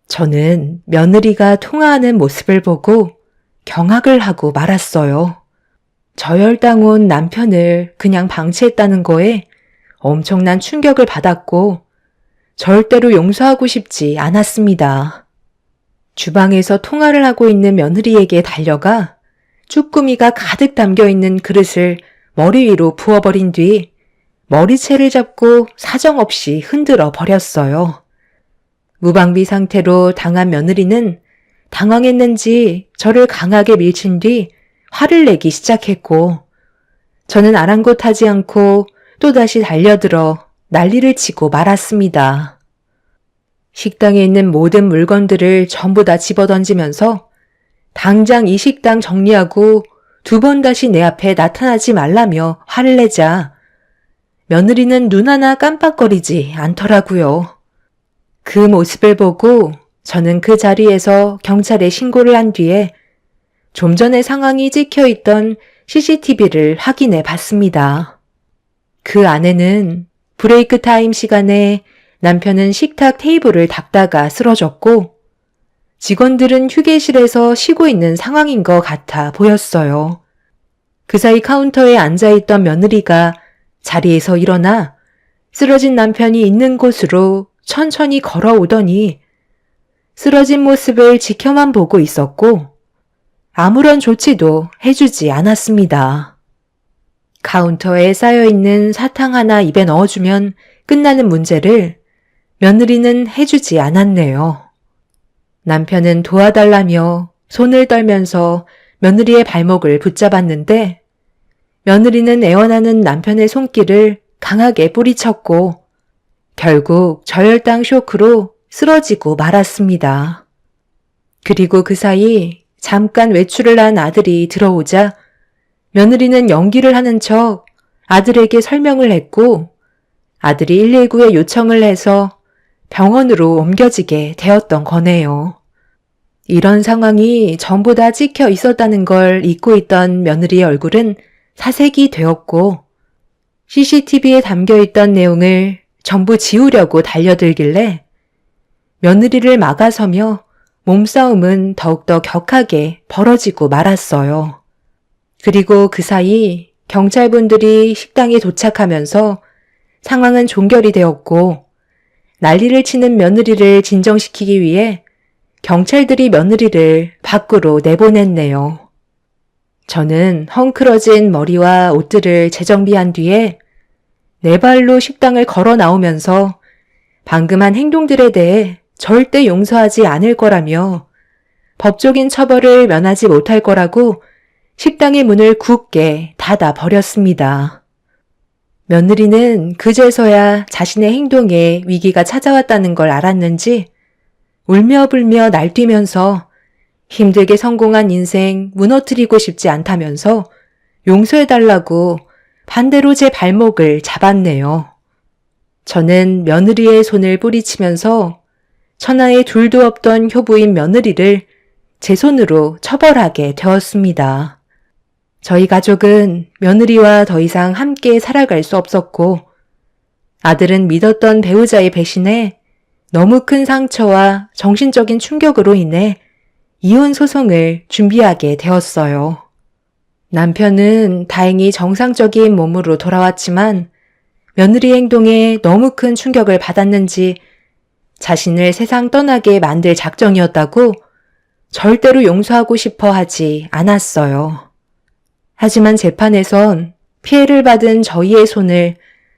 저는 며느리가 통화하는 모습을 보고 경악을 하고 말았어요. 저혈당 온 남편을 그냥 방치했다는 거에 엄청난 충격을 받았고 절대로 용서하고 싶지 않았습니다. 주방에서 통화를 하고 있는 며느리에게 달려가 쭈꾸미가 가득 담겨있는 그릇을 머리 위로 부어버린 뒤 머리채를 잡고 사정없이 흔들어 버렸어요. 무방비 상태로 당한 며느리는 당황했는지 저를 강하게 밀친 뒤 화를 내기 시작했고 저는 아랑곳하지 않고 또다시 달려들어 난리를 치고 말았습니다. 식당에 있는 모든 물건들을 전부 다 집어던지면서 당장 이 식당 정리하고 두 번 다시 내 앞에 나타나지 말라며 화를 내자 며느리는 눈 하나 깜빡거리지 않더라고요. 그 모습을 보고 저는 그 자리에서 경찰에 신고를 한 뒤에 좀 전에 상황이 찍혀있던 CCTV를 확인해 봤습니다. 그 안에는 브레이크 타임 시간에 남편은 식탁 테이블을 닦다가 쓰러졌고 직원들은 휴게실에서 쉬고 있는 상황인 것 같아 보였어요. 그 사이 카운터에 앉아있던 며느리가 자리에서 일어나 쓰러진 남편이 있는 곳으로 천천히 걸어오더니 쓰러진 모습을 지켜만 보고 있었고 아무런 조치도 해주지 않았습니다. 카운터에 쌓여있는 사탕 하나 입에 넣어주면 끝나는 문제를 며느리는 해주지 않았네요. 남편은 도와달라며 손을 떨면서 며느리의 발목을 붙잡았는데 며느리는 애원하는 남편의 손길을 강하게 뿌리쳤고 결국 저혈당 쇼크로 쓰러지고 말았습니다. 그리고 그 사이 잠깐 외출을 한 아들이 들어오자 며느리는 연기를 하는 척 아들에게 설명을 했고 아들이 119에 요청을 해서 병원으로 옮겨지게 되었던 거네요. 이런 상황이 전부 다 찍혀 있었다는 걸 잊고 있던 며느리의 얼굴은 사색이 되었고 CCTV에 담겨있던 내용을 전부 지우려고 달려들길래 며느리를 막아서며 몸싸움은 더욱더 격하게 벌어지고 말았어요. 그리고 그 사이 경찰분들이 식당에 도착하면서 상황은 종결이 되었고 난리를 치는 며느리를 진정시키기 위해 경찰들이 며느리를 밖으로 내보냈네요. 저는 헝클어진 머리와 옷들을 재정비한 뒤에 네 발로 식당을 걸어 나오면서 방금 한 행동들에 대해 절대 용서하지 않을 거라며 법적인 처벌을 면하지 못할 거라고 식당의 문을 굳게 닫아 버렸습니다. 며느리는 그제서야 자신의 행동에 위기가 찾아왔다는 걸 알았는지 울며 불며 날뛰면서 힘들게 성공한 인생 무너뜨리고 싶지 않다면서 용서해달라고 반대로 제 발목을 잡았네요. 저는 며느리의 손을 뿌리치면서 천하에 둘도 없던 효부인 며느리를 제 손으로 처벌하게 되었습니다. 저희 가족은 며느리와 더 이상 함께 살아갈 수 없었고, 아들은 믿었던 배우자의 배신에 너무 큰 상처와 정신적인 충격으로 인해 이혼 소송을 준비하게 되었어요. 남편은 다행히 정상적인 몸으로 돌아왔지만 며느리 행동에 너무 큰 충격을 받았는지 자신을 세상 떠나게 만들 작정이었다고 절대로 용서하고 싶어 하지 않았어요. 하지만 재판에선 피해를 받은 저희의 손을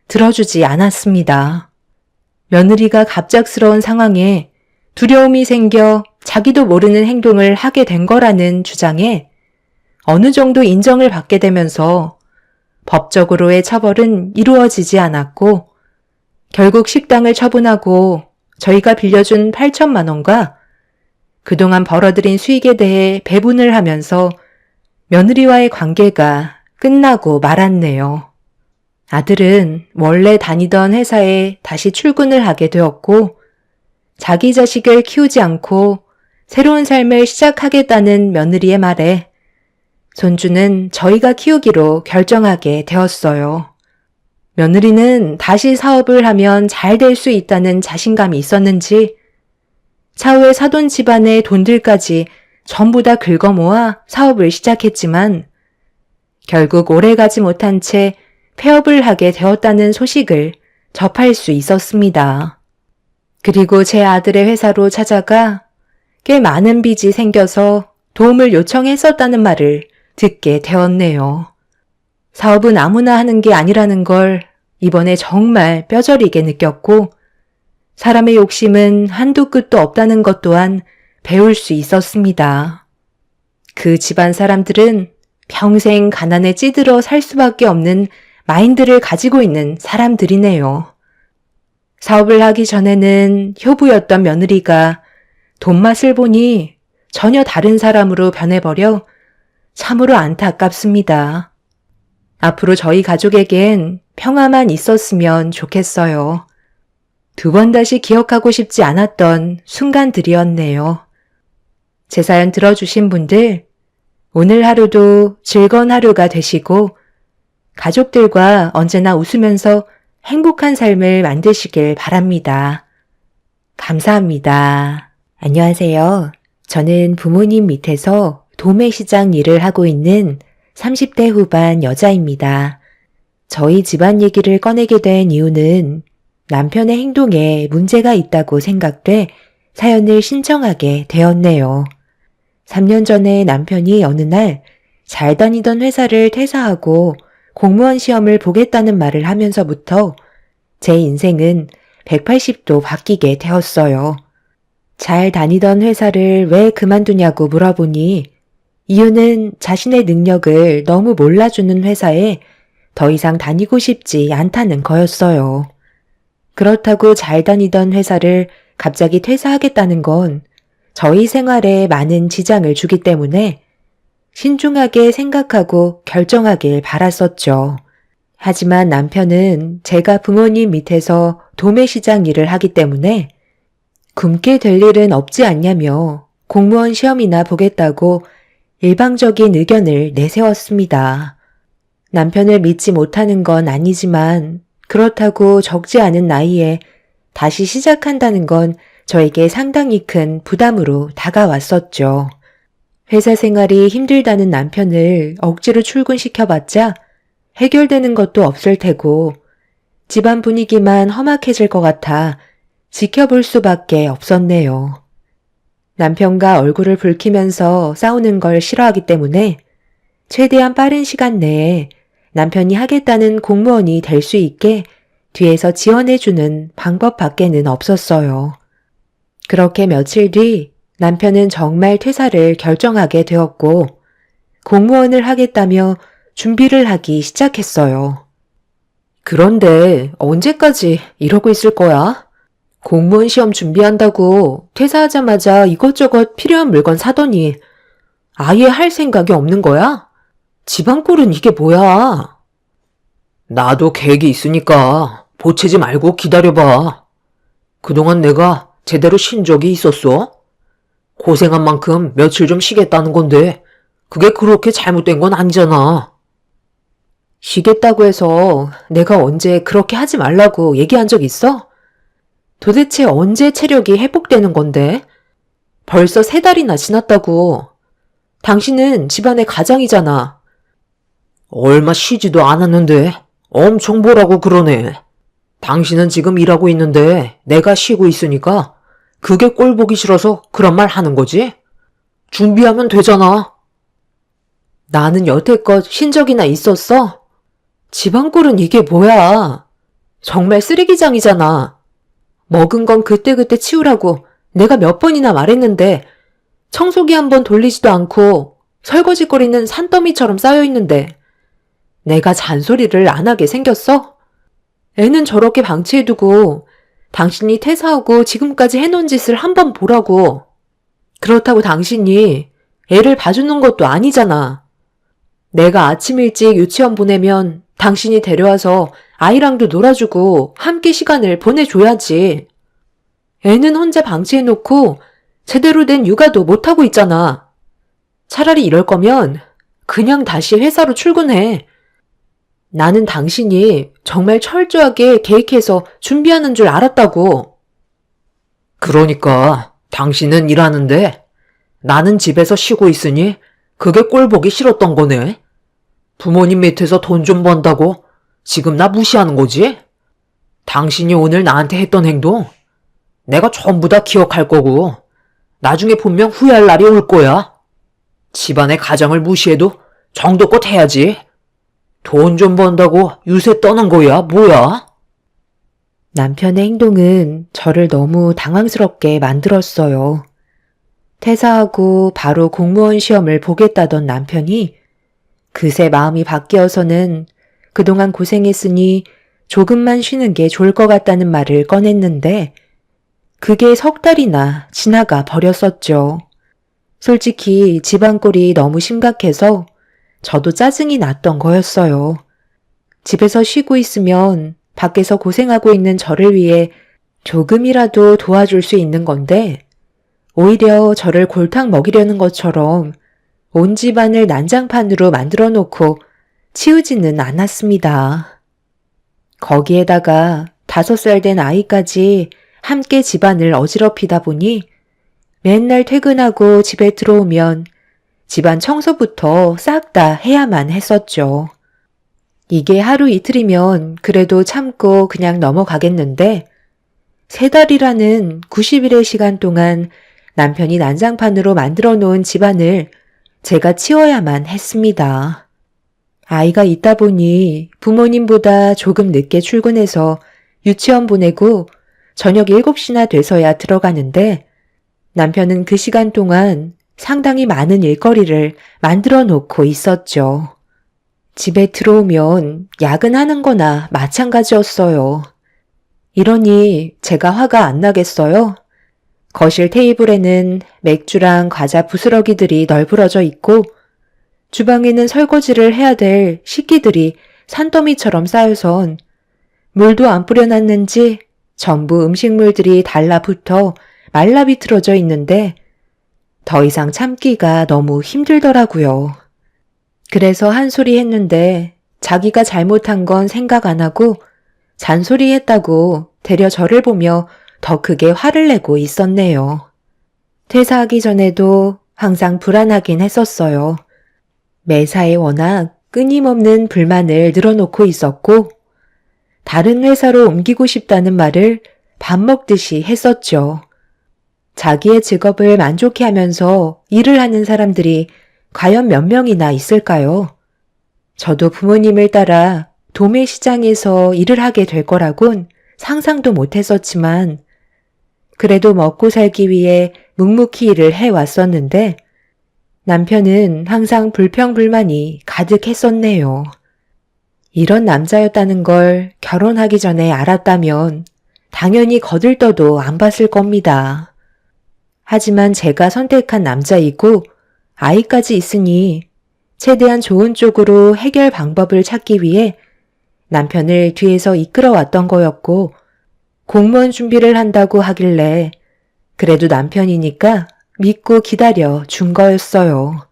들어주지 않았습니다. 며느리가 갑작스러운 상황에 두려움이 생겨 자기도 모르는 행동을 하게 된 거라는 주장에 어느 정도 인정을 받게 되면서 법적으로의 처벌은 이루어지지 않았고 결국 식당을 처분하고 저희가 빌려준 8천만 원과 그동안 벌어들인 수익에 대해 배분을 하면서 며느리와의 관계가 끝나고 말았네요. 아들은 원래 다니던 회사에 다시 출근을 하게 되었고 자기 자식을 키우지 않고 새로운 삶을 시작하겠다는 며느리의 말에 손주는 저희가 키우기로 결정하게 되었어요. 며느리는 다시 사업을 하면 잘 될 수 있다는 자신감이 있었는지 차후에 사돈 집안의 돈들까지 전부 다 긁어모아 사업을 시작했지만 결국 오래가지 못한 채 폐업을 하게 되었다는 소식을 접할 수 있었습니다. 그리고 제 아들의 회사로 찾아가 꽤 많은 빚이 생겨서 도움을 요청했었다는 말을 듣게 되었네요. 사업은 아무나 하는 게 아니라는 걸 이번에 정말 뼈저리게 느꼈고 사람의 욕심은 한도 끝도 없다는 것 또한 배울 수 있었습니다. 그 집안 사람들은 평생 가난에 찌들어 살 수밖에 없는 마인드를 가지고 있는 사람들이네요. 사업을 하기 전에는 효부였던 며느리가 돈맛을 보니 전혀 다른 사람으로 변해버려 참으로 안타깝습니다. 앞으로 저희 가족에겐 평화만 있었으면 좋겠어요. 두 번 다시 기억하고 싶지 않았던 순간들이었네요. 제 사연 들어주신 분들, 오늘 하루도 즐거운 하루가 되시고 가족들과 언제나 웃으면서 행복한 삶을 만드시길 바랍니다. 감사합니다. 안녕하세요. 저는 부모님 밑에서 도매시장 일을 하고 있는 30대 후반 여자입니다. 저희 집안 얘기를 꺼내게 된 이유는 남편의 행동에 문제가 있다고 생각돼 사연을 신청하게 되었네요. 3년 전에 남편이 어느 날 잘 다니던 회사를 퇴사하고 공무원 시험을 보겠다는 말을 하면서부터 제 인생은 180도 바뀌게 되었어요. 잘 다니던 회사를 왜 그만두냐고 물어보니 이유는 자신의 능력을 너무 몰라주는 회사에 더 이상 다니고 싶지 않다는 거였어요. 그렇다고 잘 다니던 회사를 갑자기 퇴사하겠다는 건 저희 생활에 많은 지장을 주기 때문에 신중하게 생각하고 결정하길 바랐었죠. 하지만 남편은 제가 부모님 밑에서 도매시장 일을 하기 때문에 굶게 될 일은 없지 않냐며 공무원 시험이나 보겠다고 일방적인 의견을 내세웠습니다. 남편을 믿지 못하는 건 아니지만 그렇다고 적지 않은 나이에 다시 시작한다는 건 저에게 상당히 큰 부담으로 다가왔었죠. 회사 생활이 힘들다는 남편을 억지로 출근시켜봤자 해결되는 것도 없을 테고 집안 분위기만 험악해질 것 같아 지켜볼 수밖에 없었네요. 남편과 얼굴을 붉히면서 싸우는 걸 싫어하기 때문에 최대한 빠른 시간 내에 남편이 하겠다는 공무원이 될 수 있게 뒤에서 지원해주는 방법밖에는 없었어요. 그렇게 며칠 뒤 남편은 정말 퇴사를 결정하게 되었고 공무원을 하겠다며 준비를 하기 시작했어요. 그런데 언제까지 이러고 있을 거야? 공무원 시험 준비한다고 퇴사하자마자 이것저것 필요한 물건 사더니 아예 할 생각이 없는 거야? 집안 꼴은 이게 뭐야? 나도 계획이 있으니까 보채지 말고 기다려봐. 그동안 내가 제대로 쉰 적이 있었어? 고생한 만큼 며칠 좀 쉬겠다는 건데 그게 그렇게 잘못된 건 아니잖아. 쉬겠다고 해서 내가 언제 그렇게 하지 말라고 얘기한 적 있어? 도대체 언제 체력이 회복되는 건데? 벌써 3달이나 지났다고. 당신은 집안의 가장이잖아. 얼마 쉬지도 않았는데 엄청 뭐라고 그러네. 당신은 지금 일하고 있는데 내가 쉬고 있으니까 그게 꼴 보기 싫어서 그런 말 하는 거지? 준비하면 되잖아. 나는 여태껏 쉰 적이나 있었어? 집안꼴은 이게 뭐야? 정말 쓰레기장이잖아. 먹은 건 그때그때 치우라고 내가 몇 번이나 말했는데 청소기 한 번 돌리지도 않고 설거지거리는 산더미처럼 쌓여있는데 내가 잔소리를 안 하게 생겼어? 애는 저렇게 방치해두고 당신이 퇴사하고 지금까지 해놓은 짓을 한번 보라고. 그렇다고 당신이 애를 봐주는 것도 아니잖아. 내가 아침 일찍 유치원 보내면 당신이 데려와서 아이랑도 놀아주고 함께 시간을 보내줘야지. 애는 혼자 방치해놓고 제대로 된 육아도 못하고 있잖아. 차라리 이럴 거면 그냥 다시 회사로 출근해. 나는 당신이 정말 철저하게 계획해서 준비하는 줄 알았다고. 그러니까 당신은 일하는데 나는 집에서 쉬고 있으니 그게 꼴 보기 싫었던 거네. 부모님 밑에서 돈 좀 번다고 지금 나 무시하는 거지? 당신이 오늘 나한테 했던 행동 내가 전부 다 기억할 거고 나중에 분명 후회할 날이 올 거야. 집안의 가장을 무시해도 정도껏 해야지. 돈 좀 번다고 유세 떠는 거야, 뭐야? 남편의 행동은 저를 너무 당황스럽게 만들었어요. 퇴사하고 바로 공무원 시험을 보겠다던 남편이 그새 마음이 바뀌어서는 그동안 고생했으니 조금만 쉬는 게 좋을 것 같다는 말을 꺼냈는데 그게 3달이나 지나가 버렸었죠. 솔직히 집안꼴이 너무 심각해서 저도 짜증이 났던 거였어요. 집에서 쉬고 있으면 밖에서 고생하고 있는 저를 위해 조금이라도 도와줄 수 있는 건데 오히려 저를 골탕 먹이려는 것처럼 온 집안을 난장판으로 만들어 놓고 치우지는 않았습니다. 거기에다가 5살 된 아이까지 함께 집안을 어지럽히다 보니 맨날 퇴근하고 집에 들어오면 집안 청소부터 싹 다 해야만 했었죠. 이게 하루 이틀이면 그래도 참고 그냥 넘어가겠는데 3달이라는 90일의 시간 동안 남편이 난장판으로 만들어 놓은 집안을 제가 치워야만 했습니다. 아이가 있다 보니 부모님보다 조금 늦게 출근해서 유치원 보내고 저녁 7시나 돼서야 들어가는데 남편은 그 시간 동안 상당히 많은 일거리를 만들어 놓고 있었죠. 집에 들어오면 야근하는 거나 마찬가지였어요. 이러니 제가 화가 안 나겠어요? 거실 테이블에는 맥주랑 과자 부스러기들이 널브러져 있고 주방에는 설거지를 해야 될 식기들이 산더미처럼 쌓여선 물도 안 뿌려놨는지 전부 음식물들이 달라붙어 말라 비틀어져 있는데 더 이상 참기가 너무 힘들더라고요. 그래서 한 소리 했는데 자기가 잘못한 건 생각 안 하고 잔소리 했다고 되려 저를 보며 더 크게 화를 내고 있었네요. 퇴사하기 전에도 항상 불안하긴 했었어요. 매사에 워낙 끊임없는 불만을 늘어놓고 있었고 다른 회사로 옮기고 싶다는 말을 밥 먹듯이 했었죠. 자기의 직업을 만족해 하면서 일을 하는 사람들이 과연 몇 명이나 있을까요? 저도 부모님을 따라 도매 시장에서 일을 하게 될 거라곤 상상도 못했었지만 그래도 먹고 살기 위해 묵묵히 일을 해왔었는데 남편은 항상 불평불만이 가득했었네요. 이런 남자였다는 걸 결혼하기 전에 알았다면 당연히 거들떠도 안 봤을 겁니다. 하지만 제가 선택한 남자이고 아이까지 있으니 최대한 좋은 쪽으로 해결 방법을 찾기 위해 남편을 뒤에서 이끌어왔던 거였고 공무원 준비를 한다고 하길래 그래도 남편이니까 믿고 기다려 준 거였어요.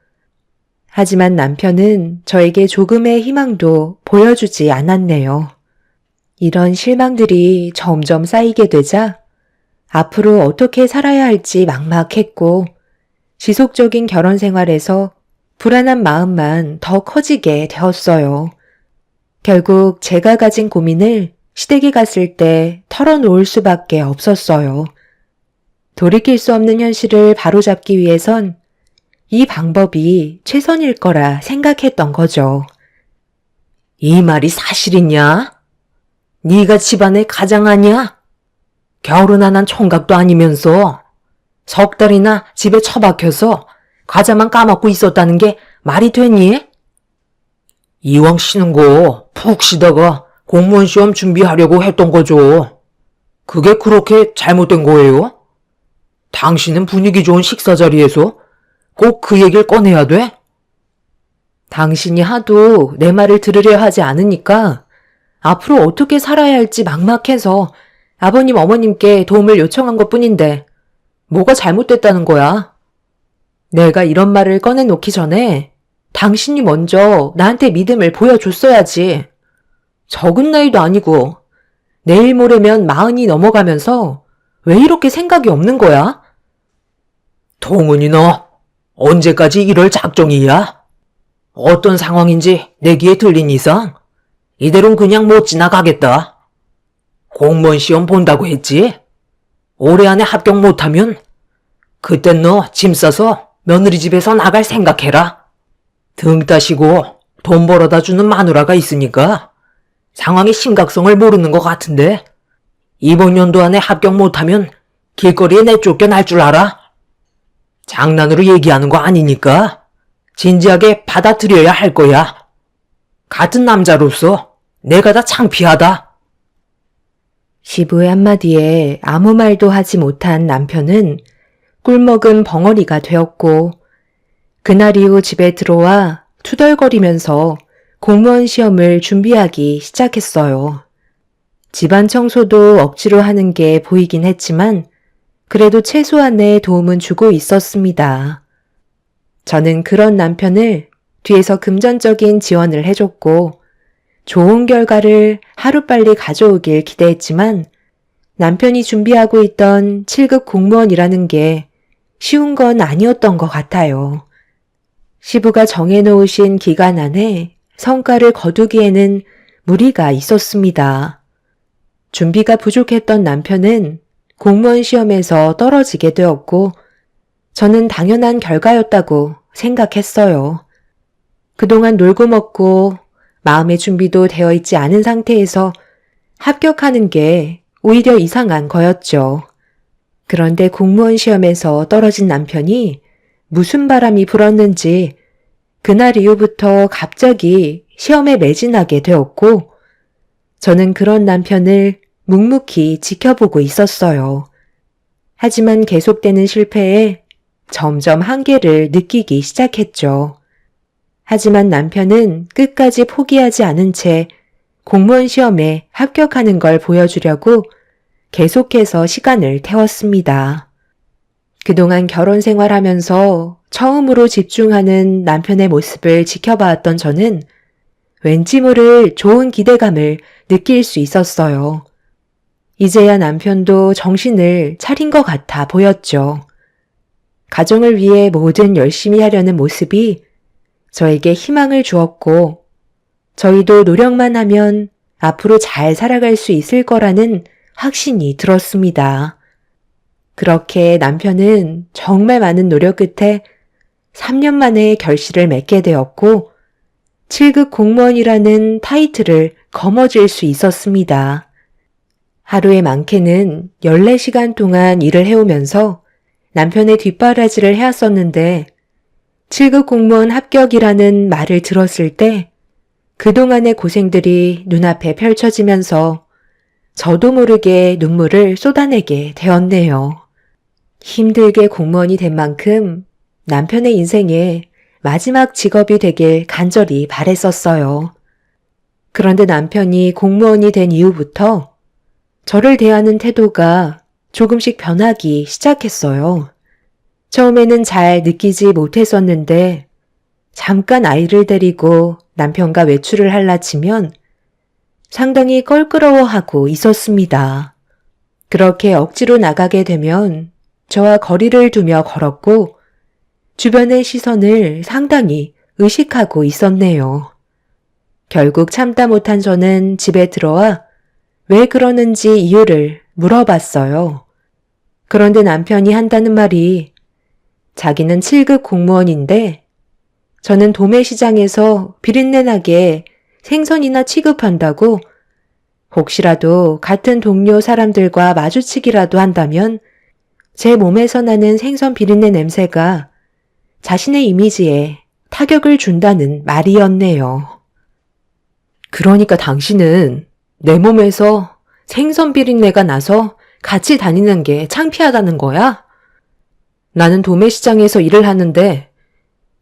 하지만 남편은 저에게 조금의 희망도 보여주지 않았네요. 이런 실망들이 점점 쌓이게 되자 앞으로 어떻게 살아야 할지 막막했고 지속적인 결혼 생활에서 불안한 마음만 더 커지게 되었어요. 결국 제가 가진 고민을 시댁에 갔을 때 털어놓을 수밖에 없었어요. 돌이킬 수 없는 현실을 바로잡기 위해선 이 방법이 최선일 거라 생각했던 거죠. 이 말이 사실이냐? 네가 집안의 가장 아니야? 결혼 안 한 총각도 아니면서 석 달이나 집에 처박혀서 과자만 까먹고 있었다는 게 말이 되니? 이왕 쉬는 거 푹 쉬다가 공무원 시험 준비하려고 했던 거죠. 그게 그렇게 잘못된 거예요? 당신은 분위기 좋은 식사 자리에서 꼭 그 얘기를 꺼내야 돼? 당신이 하도 내 말을 들으려 하지 않으니까 앞으로 어떻게 살아야 할지 막막해서 아버님 어머님께 도움을 요청한 것 뿐인데 뭐가 잘못됐다는 거야? 내가 이런 말을 꺼내놓기 전에 당신이 먼저 나한테 믿음을 보여줬어야지. 적은 나이도 아니고 내일 모레면 40이 넘어가면서 왜 이렇게 생각이 없는 거야? 동은이 너 언제까지 이럴 작정이야? 어떤 상황인지 내 귀에 들린 이상 이대로는 그냥 못 지나가겠다. 공무원 시험 본다고 했지? 올해 안에 합격 못하면 그땐 너 짐 싸서 며느리 집에서 나갈 생각해라. 등 따시고 돈 벌어다 주는 마누라가 있으니까 상황의 심각성을 모르는 것 같은데 이번 연도 안에 합격 못하면 길거리에 내쫓겨날 줄 알아? 장난으로 얘기하는 거 아니니까 진지하게 받아들여야 할 거야. 같은 남자로서 내가 다 창피하다. 시부의 한마디에 아무 말도 하지 못한 남편은 꿀먹은 벙어리가 되었고 그날 이후 집에 들어와 투덜거리면서 공무원 시험을 준비하기 시작했어요. 집안 청소도 억지로 하는 게 보이긴 했지만 그래도 최소한의 도움은 주고 있었습니다. 저는 그런 남편을 뒤에서 금전적인 지원을 해줬고 좋은 결과를 하루빨리 가져오길 기대했지만 남편이 준비하고 있던 7급 공무원이라는 게 쉬운 건 아니었던 것 같아요. 시부가 정해놓으신 기간 안에 성과를 거두기에는 무리가 있었습니다. 준비가 부족했던 남편은 공무원 시험에서 떨어지게 되었고 저는 당연한 결과였다고 생각했어요. 그동안 놀고 먹고 마음의 준비도 되어 있지 않은 상태에서 합격하는 게 오히려 이상한 거였죠. 그런데 공무원 시험에서 떨어진 남편이 무슨 바람이 불었는지 그날 이후부터 갑자기 시험에 매진하게 되었고 저는 그런 남편을 묵묵히 지켜보고 있었어요. 하지만 계속되는 실패에 점점 한계를 느끼기 시작했죠. 하지만 남편은 끝까지 포기하지 않은 채 공무원 시험에 합격하는 걸 보여주려고 계속해서 시간을 태웠습니다. 그동안 결혼 생활하면서 처음으로 집중하는 남편의 모습을 지켜봐왔던 저는 왠지 모를 좋은 기대감을 느낄 수 있었어요. 이제야 남편도 정신을 차린 것 같아 보였죠. 가정을 위해 뭐든 열심히 하려는 모습이 저에게 희망을 주었고 저희도 노력만 하면 앞으로 잘 살아갈 수 있을 거라는 확신이 들었습니다. 그렇게 남편은 정말 많은 노력 끝에 3년 만에 결실을 맺게 되었고 7급 공무원이라는 타이틀을 거머쥘 수 있었습니다. 하루에 많게는 14시간 동안 일을 해오면서 남편의 뒷바라지를 해왔었는데 7급 공무원 합격이라는 말을 들었을 때 그동안의 고생들이 눈앞에 펼쳐지면서 저도 모르게 눈물을 쏟아내게 되었네요. 힘들게 공무원이 된 만큼 남편의 인생에 마지막 직업이 되길 간절히 바랬었어요. 그런데 남편이 공무원이 된 이후부터 저를 대하는 태도가 조금씩 변하기 시작했어요. 처음에는 잘 느끼지 못했었는데 잠깐 아이를 데리고 남편과 외출을 할라치면 상당히 껄끄러워하고 있었습니다. 그렇게 억지로 나가게 되면 저와 거리를 두며 걸었고 주변의 시선을 상당히 의식하고 있었네요. 결국 참다 못한 저는 집에 들어와 왜 그러는지 이유를 물어봤어요. 그런데 남편이 한다는 말이 자기는 7급 공무원인데 저는 도매시장에서 비린내 나게 생선이나 취급한다고 혹시라도 같은 동료 사람들과 마주치기라도 한다면 제 몸에서 나는 생선 비린내 냄새가 자신의 이미지에 타격을 준다는 말이었네요. 그러니까 당신은 내 몸에서 생선 비린내가 나서 같이 다니는 게 창피하다는 거야? 나는 도매시장에서 일을 하는데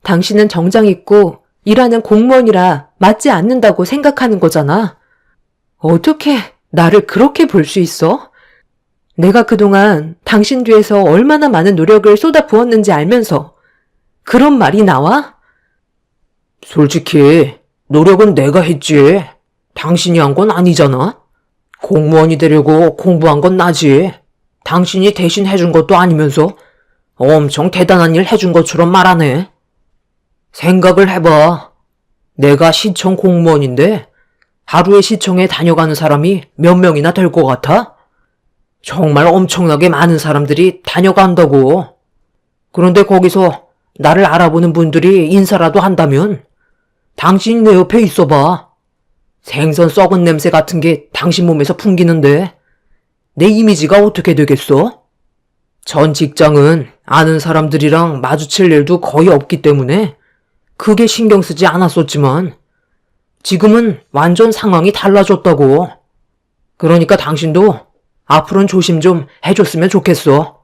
당신은 정장 입고 일하는 공무원이라 맞지 않는다고 생각하는 거잖아. 어떻게 나를 그렇게 볼 수 있어? 내가 그동안 당신 뒤에서 얼마나 많은 노력을 쏟아 부었는지 알면서 그런 말이 나와? 솔직히 노력은 내가 했지. 당신이 한 건 아니잖아. 공무원이 되려고 공부한 건 나지. 당신이 대신 해준 것도 아니면서 엄청 대단한 일 해준 것처럼 말하네. 생각을 해봐. 내가 시청 공무원인데 하루에 시청에 다녀가는 사람이 몇 명이나 될 것 같아? 정말 엄청나게 많은 사람들이 다녀간다고. 그런데 거기서 나를 알아보는 분들이 인사라도 한다면 당신이 내 옆에 있어봐. 생선 썩은 냄새 같은 게 당신 몸에서 풍기는데 내 이미지가 어떻게 되겠어? 전 직장은 아는 사람들이랑 마주칠 일도 거의 없기 때문에 크게 신경 쓰지 않았었지만 지금은 완전 상황이 달라졌다고. 그러니까 당신도 앞으로는 조심 좀 해줬으면 좋겠어.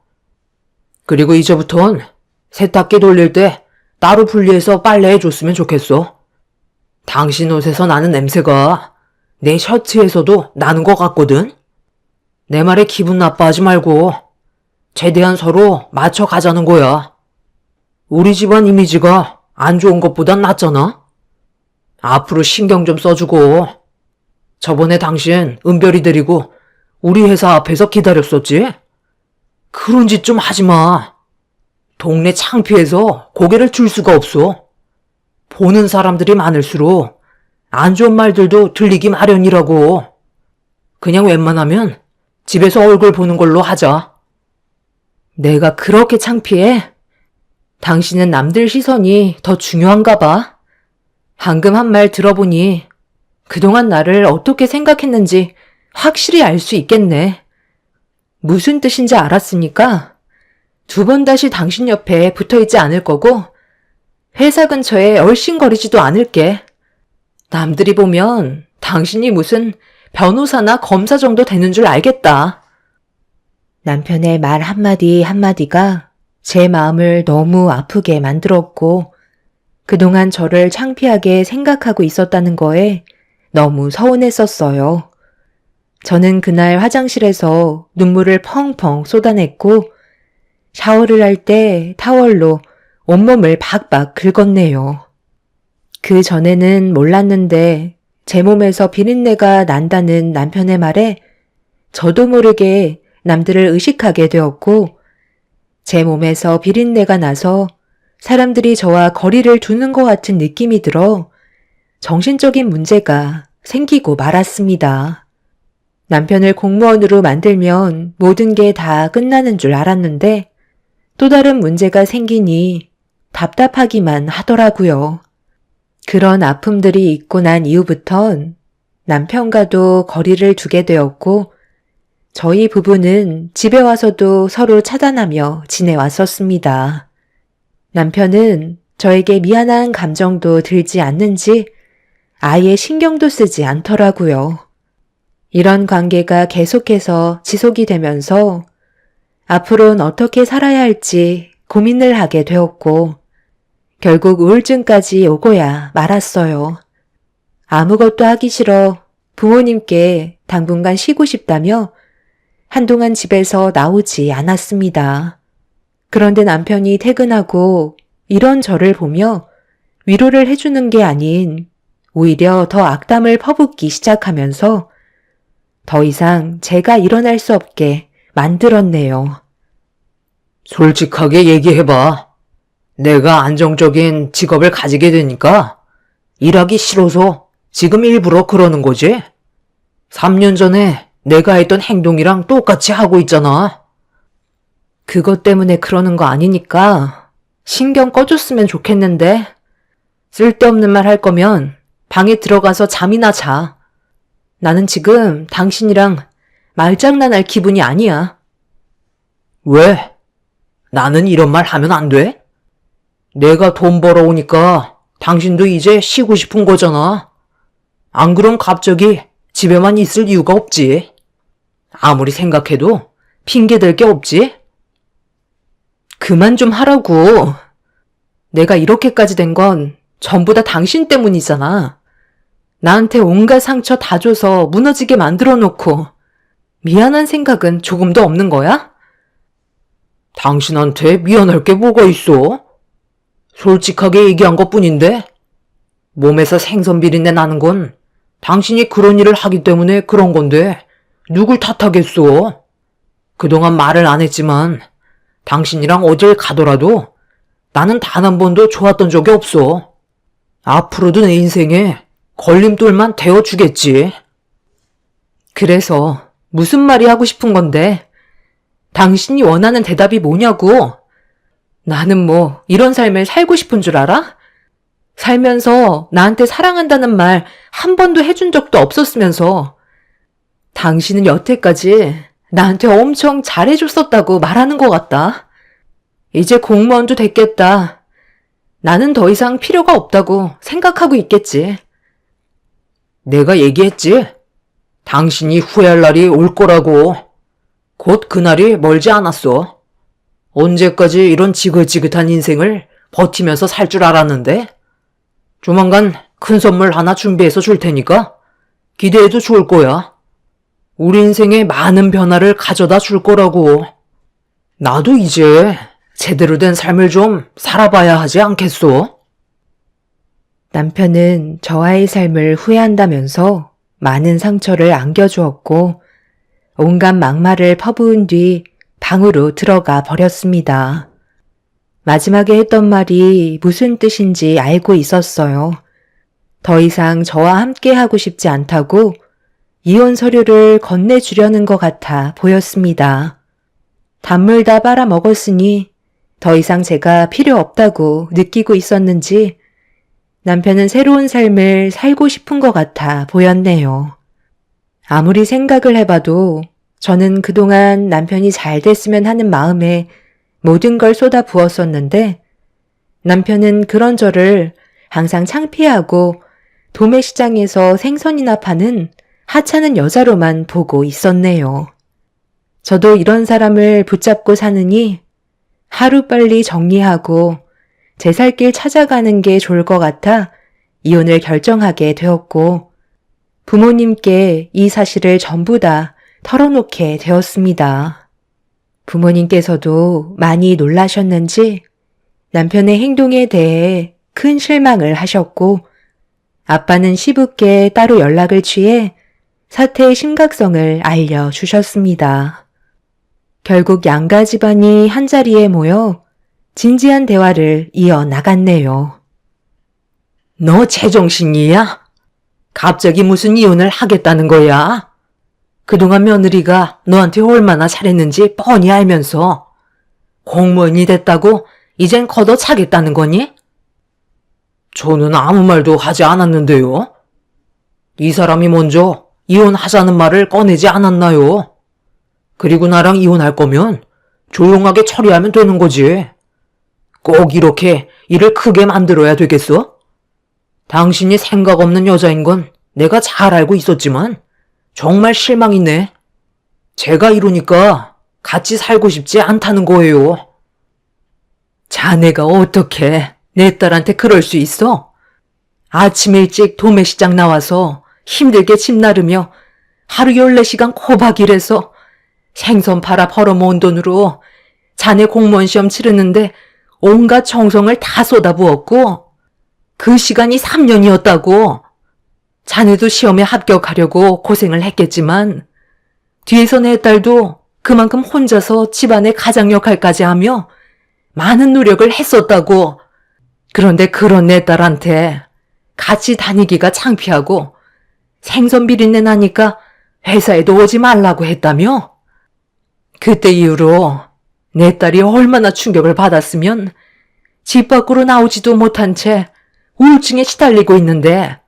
그리고 이제부턴 세탁기 돌릴 때 따로 분리해서 빨래해줬으면 좋겠어. 당신 옷에서 나는 냄새가 내 셔츠에서도 나는 것 같거든? 내 말에 기분 나빠하지 말고 최대한 서로 맞춰가자는 거야. 우리 집안 이미지가 안 좋은 것보단 낫잖아? 앞으로 신경 좀 써주고. 저번에 당신 은별이 데리고 우리 회사 앞에서 기다렸었지? 그런 짓 좀 하지 마. 동네 창피해서 고개를 들 수가 없어. 보는 사람들이 많을수록 안 좋은 말들도 들리기 마련이라고. 그냥 웬만하면 집에서 얼굴 보는 걸로 하자. 내가 그렇게 창피해? 당신은 남들 시선이 더 중요한가 봐. 방금 한 말 들어보니 그동안 나를 어떻게 생각했는지 확실히 알 수 있겠네. 무슨 뜻인지 알았으니까 2번 다시 당신 옆에 붙어있지 않을 거고 회사 근처에 얼씬거리지도 않을게. 남들이 보면 당신이 무슨 변호사나 검사 정도 되는 줄 알겠다. 남편의 말 한마디 한마디가 제 마음을 너무 아프게 만들었고 그동안 저를 창피하게 생각하고 있었다는 거에 너무 서운했었어요. 저는 그날 화장실에서 눈물을 펑펑 쏟아냈고 샤워를 할 때 타월로 온몸을 박박 긁었네요. 그 전에는 몰랐는데 제 몸에서 비린내가 난다는 남편의 말에 저도 모르게 남들을 의식하게 되었고 제 몸에서 비린내가 나서 사람들이 저와 거리를 두는 것 같은 느낌이 들어 정신적인 문제가 생기고 말았습니다. 남편을 공무원으로 만들면 모든 게 다 끝나는 줄 알았는데 또 다른 문제가 생기니 답답하기만 하더라고요. 그런 아픔들이 있고 난 이후부턴 남편과도 거리를 두게 되었고 저희 부부는 집에 와서도 서로 차단하며 지내왔었습니다. 남편은 저에게 미안한 감정도 들지 않는지 아예 신경도 쓰지 않더라고요. 이런 관계가 계속해서 지속이 되면서 앞으로는 어떻게 살아야 할지 고민을 하게 되었고 결국 우울증까지 오고야 말았어요. 아무것도 하기 싫어 부모님께 당분간 쉬고 싶다며 한동안 집에서 나오지 않았습니다. 그런데 남편이 퇴근하고 이런 저를 보며 위로를 해주는 게 아닌 오히려 더 악담을 퍼붓기 시작하면서 더 이상 제가 일어날 수 없게 만들었네요. 솔직하게 얘기해봐. 내가 안정적인 직업을 가지게 되니까 일하기 싫어서 지금 일부러 그러는 거지? 3년 전에 내가 했던 행동이랑 똑같이 하고 있잖아. 그것 때문에 그러는 거 아니니까 신경 꺼줬으면 좋겠는데 쓸데없는 말 할 거면 방에 들어가서 잠이나 자. 나는 지금 당신이랑 말장난할 기분이 아니야. 왜? 나는 이런 말 하면 안 돼? 내가 돈 벌어오니까 당신도 이제 쉬고 싶은 거잖아. 안 그럼 갑자기 집에만 있을 이유가 없지. 아무리 생각해도 핑계댈 게 없지. 그만 좀 하라고. 내가 이렇게까지 된 건 전부 다 당신 때문이잖아. 나한테 온갖 상처 다 줘서 무너지게 만들어 놓고 미안한 생각은 조금도 없는 거야? 당신한테 미안할 게 뭐가 있어? 솔직하게 얘기한 것뿐인데 몸에서 생선 비린내 나는 건 당신이 그런 일을 하기 때문에 그런 건데 누굴 탓하겠어? 그동안 말을 안 했지만 당신이랑 어딜 가더라도 나는 단 한 번도 좋았던 적이 없어. 앞으로도 내 인생에 걸림돌만 되어주겠지. 그래서 무슨 말이 하고 싶은 건데 당신이 원하는 대답이 뭐냐고. 나는 뭐 이런 삶을 살고 싶은 줄 알아? 살면서 나한테 사랑한다는 말 한 번도 해준 적도 없었으면서 당신은 여태까지 나한테 엄청 잘해줬었다고 말하는 것 같다. 이제 공무원도 됐겠다. 나는 더 이상 필요가 없다고 생각하고 있겠지. 내가 얘기했지? 당신이 후회할 날이 올 거라고. 곧 그날이 멀지 않았어. 언제까지 이런 지긋지긋한 인생을 버티면서 살 줄 알았는데? 조만간 큰 선물 하나 준비해서 줄 테니까 기대해도 좋을 거야. 우리 인생에 많은 변화를 가져다 줄 거라고. 나도 이제 제대로 된 삶을 좀 살아봐야 하지 않겠소? 남편은 저와의 삶을 후회한다면서 많은 상처를 안겨주었고 온갖 막말을 퍼부은 뒤 방으로 들어가 버렸습니다. 마지막에 했던 말이 무슨 뜻인지 알고 있었어요. 더 이상 저와 함께 하고 싶지 않다고 이혼 서류를 건네주려는 것 같아 보였습니다. 단물 다 빨아먹었으니 더 이상 제가 필요 없다고 느끼고 있었는지 남편은 새로운 삶을 살고 싶은 것 같아 보였네요. 아무리 생각을 해봐도 저는 그동안 남편이 잘 됐으면 하는 마음에 모든 걸 쏟아 부었었는데 남편은 그런 저를 항상 창피하고 도매시장에서 생선이나 파는 하찮은 여자로만 보고 있었네요. 저도 이런 사람을 붙잡고 사느니 하루빨리 정리하고 제 살 길 찾아가는 게 좋을 것 같아 이혼을 결정하게 되었고 부모님께 이 사실을 전부 다 털어놓게 되었습니다. 부모님께서도 많이 놀라셨는지 남편의 행동에 대해 큰 실망을 하셨고 아빠는 시부께 따로 연락을 취해 사태의 심각성을 알려주셨습니다. 결국 양가 집안이 한자리에 모여 진지한 대화를 이어나갔네요. 너 제정신이야? 갑자기 무슨 이혼을 하겠다는 거야? 그동안 며느리가 너한테 얼마나 잘했는지 뻔히 알면서 공무원이 됐다고 이젠 걷어차겠다는 거니? 저는 아무 말도 하지 않았는데요. 이 사람이 먼저 이혼하자는 말을 꺼내지 않았나요? 그리고 나랑 이혼할 거면 조용하게 처리하면 되는 거지. 꼭 이렇게 일을 크게 만들어야 되겠어? 당신이 생각 없는 여자인 건 내가 잘 알고 있었지만 정말 실망이네. 제가 이러니까 같이 살고 싶지 않다는 거예요. 자네가 어떻게 내 딸한테 그럴 수 있어? 아침 일찍 도매시장 나와서 힘들게 집 나르며 하루 14시간 코박 일해서 생선 팔아 벌어모은 돈으로 자네 공무원 시험 치르는데 온갖 정성을 다 쏟아부었고 그 시간이 3년이었다고. 자네도 시험에 합격하려고 고생을 했겠지만 뒤에서 내 딸도 그만큼 혼자서 집안의 가장 역할까지 하며 많은 노력을 했었다고. 그런데 그런 내 딸한테 같이 다니기가 창피하고 생선 비린내 나니까 회사에도 오지 말라고 했다며? 그때 이후로 내 딸이 얼마나 충격을 받았으면 집 밖으로 나오지도 못한 채 우울증에 시달리고 있는데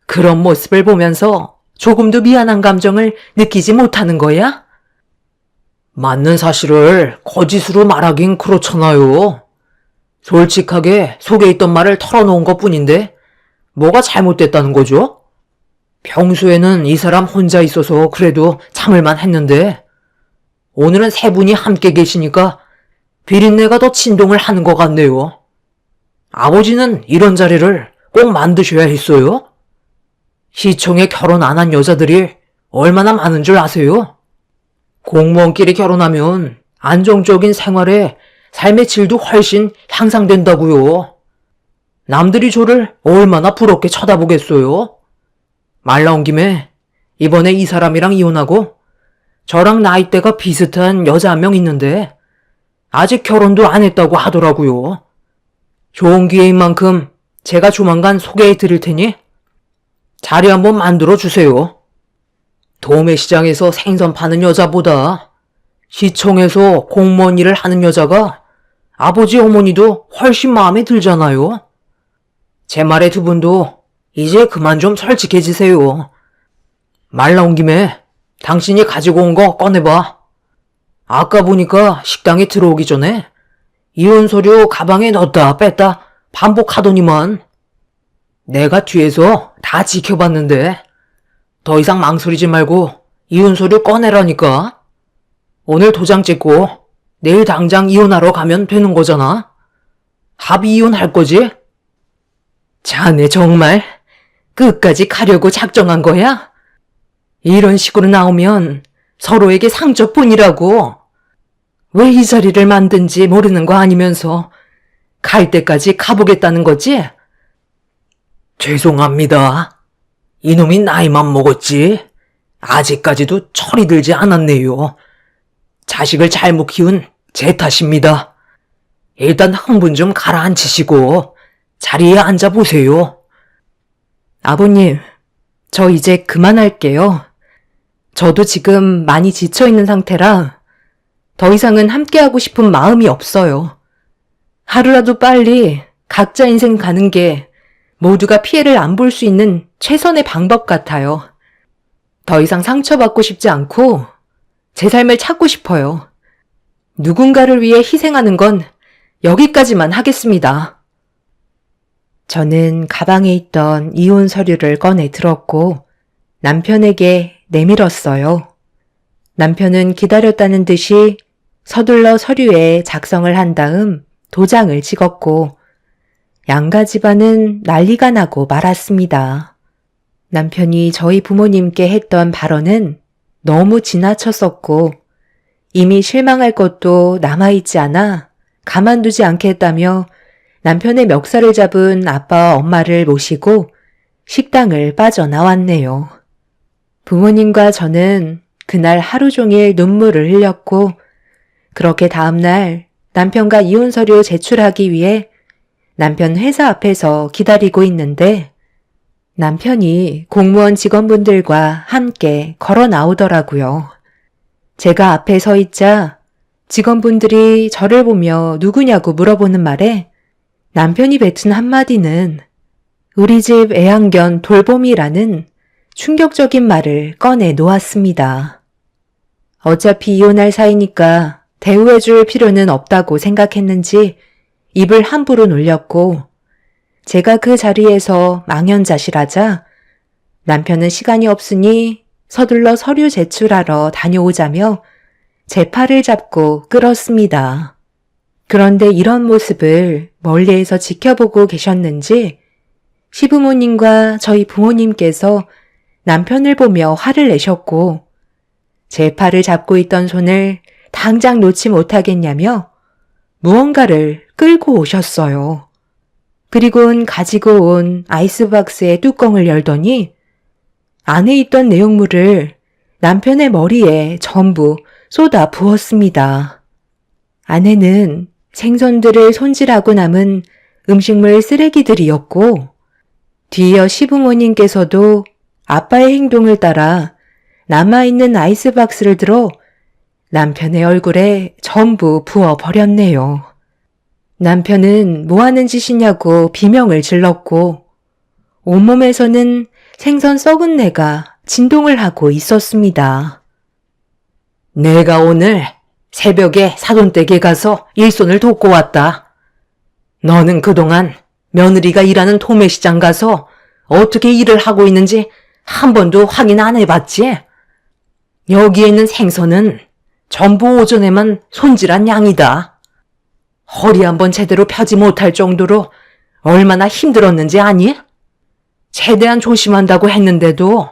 그런 모습을 보면서 조금도 미안한 감정을 느끼지 못하는 거야? 맞는 사실을 거짓으로 말하긴 그렇잖아요. 솔직하게 속에 있던 말을 털어놓은 것 뿐인데 뭐가 잘못됐다는 거죠? 평소에는 이 사람 혼자 있어서 그래도 참을만 했는데 오늘은 세 분이 함께 계시니까 비린내가 더 진동을 하는 것 같네요. 아버지는 이런 자리를 꼭 만드셔야 했어요? 시청에 결혼 안 한 여자들이 얼마나 많은 줄 아세요? 공무원끼리 결혼하면 안정적인 생활에 삶의 질도 훨씬 향상된다고요. 남들이 저를 얼마나 부럽게 쳐다보겠어요? 말 나온 김에 이번에 이 사람이랑 이혼하고 저랑 나이대가 비슷한 여자 한 명 있는데 아직 결혼도 안 했다고 하더라고요. 좋은 기회인 만큼 제가 조만간 소개해 드릴 테니 자리 한번 만들어 주세요. 도매 시장에서 생선 파는 여자보다 시청에서 공무원 일을 하는 여자가 아버지 어머니도 훨씬 마음에 들잖아요. 제 말에 두 분도 이제 그만 좀 솔직해지세요. 말 나온 김에 당신이 가지고 온 거 꺼내봐. 아까 보니까 식당에 들어오기 전에 이혼 서류 가방에 넣었다 뺐다 반복하더니만. 내가 뒤에서 다 지켜봤는데 더 이상 망설이지 말고 이혼 서류 꺼내라니까. 오늘 도장 찍고 내일 당장 이혼하러 가면 되는 거잖아. 합의 이혼할 거지? 자네 정말 끝까지 가려고 작정한 거야? 이런 식으로 나오면 서로에게 상처뿐이라고. 왜 이 자리를 만든지 모르는 거 아니면서 갈 때까지 가보겠다는 거지? 죄송합니다. 이놈이 나이만 먹었지 아직까지도 철이 들지 않았네요. 자식을 잘못 키운 제 탓입니다. 일단 흥분 좀 가라앉히시고 자리에 앉아보세요. 아버님, 저 이제 그만할게요. 저도 지금 많이 지쳐있는 상태라 더 이상은 함께하고 싶은 마음이 없어요. 하루라도 빨리 각자 인생 가는 게 모두가 피해를 안 볼 수 있는 최선의 방법 같아요. 더 이상 상처받고 싶지 않고 제 삶을 찾고 싶어요. 누군가를 위해 희생하는 건 여기까지만 하겠습니다. 저는 가방에 있던 이혼 서류를 꺼내 들었고 남편에게 내밀었어요. 남편은 기다렸다는 듯이 서둘러 서류에 작성을 한 다음 도장을 찍었고 양가 집안은 난리가 나고 말았습니다. 남편이 저희 부모님께 했던 발언은 너무 지나쳤었고 이미 실망할 것도 남아있지 않아 가만두지 않겠다며 남편의 멱살을 잡은 아빠와 엄마를 모시고 식당을 빠져나왔네요. 부모님과 저는 그날 하루 종일 눈물을 흘렸고 그렇게 다음날 남편과 이혼 서류 제출하기 위해 남편 회사 앞에서 기다리고 있는데 남편이 공무원 직원분들과 함께 걸어 나오더라고요. 제가 앞에 서 있자 직원분들이 저를 보며 누구냐고 물어보는 말에 남편이 뱉은 한마디는 우리 집 애완견 돌봄이라는 충격적인 말을 꺼내 놓았습니다. 어차피 이혼할 사이니까 대우해줄 필요는 없다고 생각했는지 입을 함부로 놀렸고 제가 그 자리에서 망연자실하자 남편은 시간이 없으니 서둘러 서류 제출하러 다녀오자며 제 팔을 잡고 끌었습니다. 그런데 이런 모습을 멀리에서 지켜보고 계셨는지 시부모님과 저희 부모님께서 남편을 보며 화를 내셨고 제 팔을 잡고 있던 손을 당장 놓지 못하겠냐며 무언가를 끌고 오셨어요. 그리곤 가지고 온 아이스박스의 뚜껑을 열더니 안에 있던 내용물을 남편의 머리에 전부 쏟아 부었습니다. 안에는 생선들을 손질하고 남은 음식물 쓰레기들이었고 뒤이어 시부모님께서도 아빠의 행동을 따라 남아있는 아이스박스를 들어 남편의 얼굴에 전부 부어버렸네요. 남편은 뭐 하는 짓이냐고 비명을 질렀고 온몸에서는 생선 썩은 내가 진동을 하고 있었습니다. 내가 오늘 새벽에 사돈댁에 가서 일손을 돕고 왔다. 너는 그동안 며느리가 일하는 도매시장 가서 어떻게 일을 하고 있는지 한 번도 확인 안 해봤지? 여기에 있는 생선은 전부 오전에만 손질한 양이다. 허리 한번 제대로 펴지 못할 정도로 얼마나 힘들었는지 아니? 최대한 조심한다고 했는데도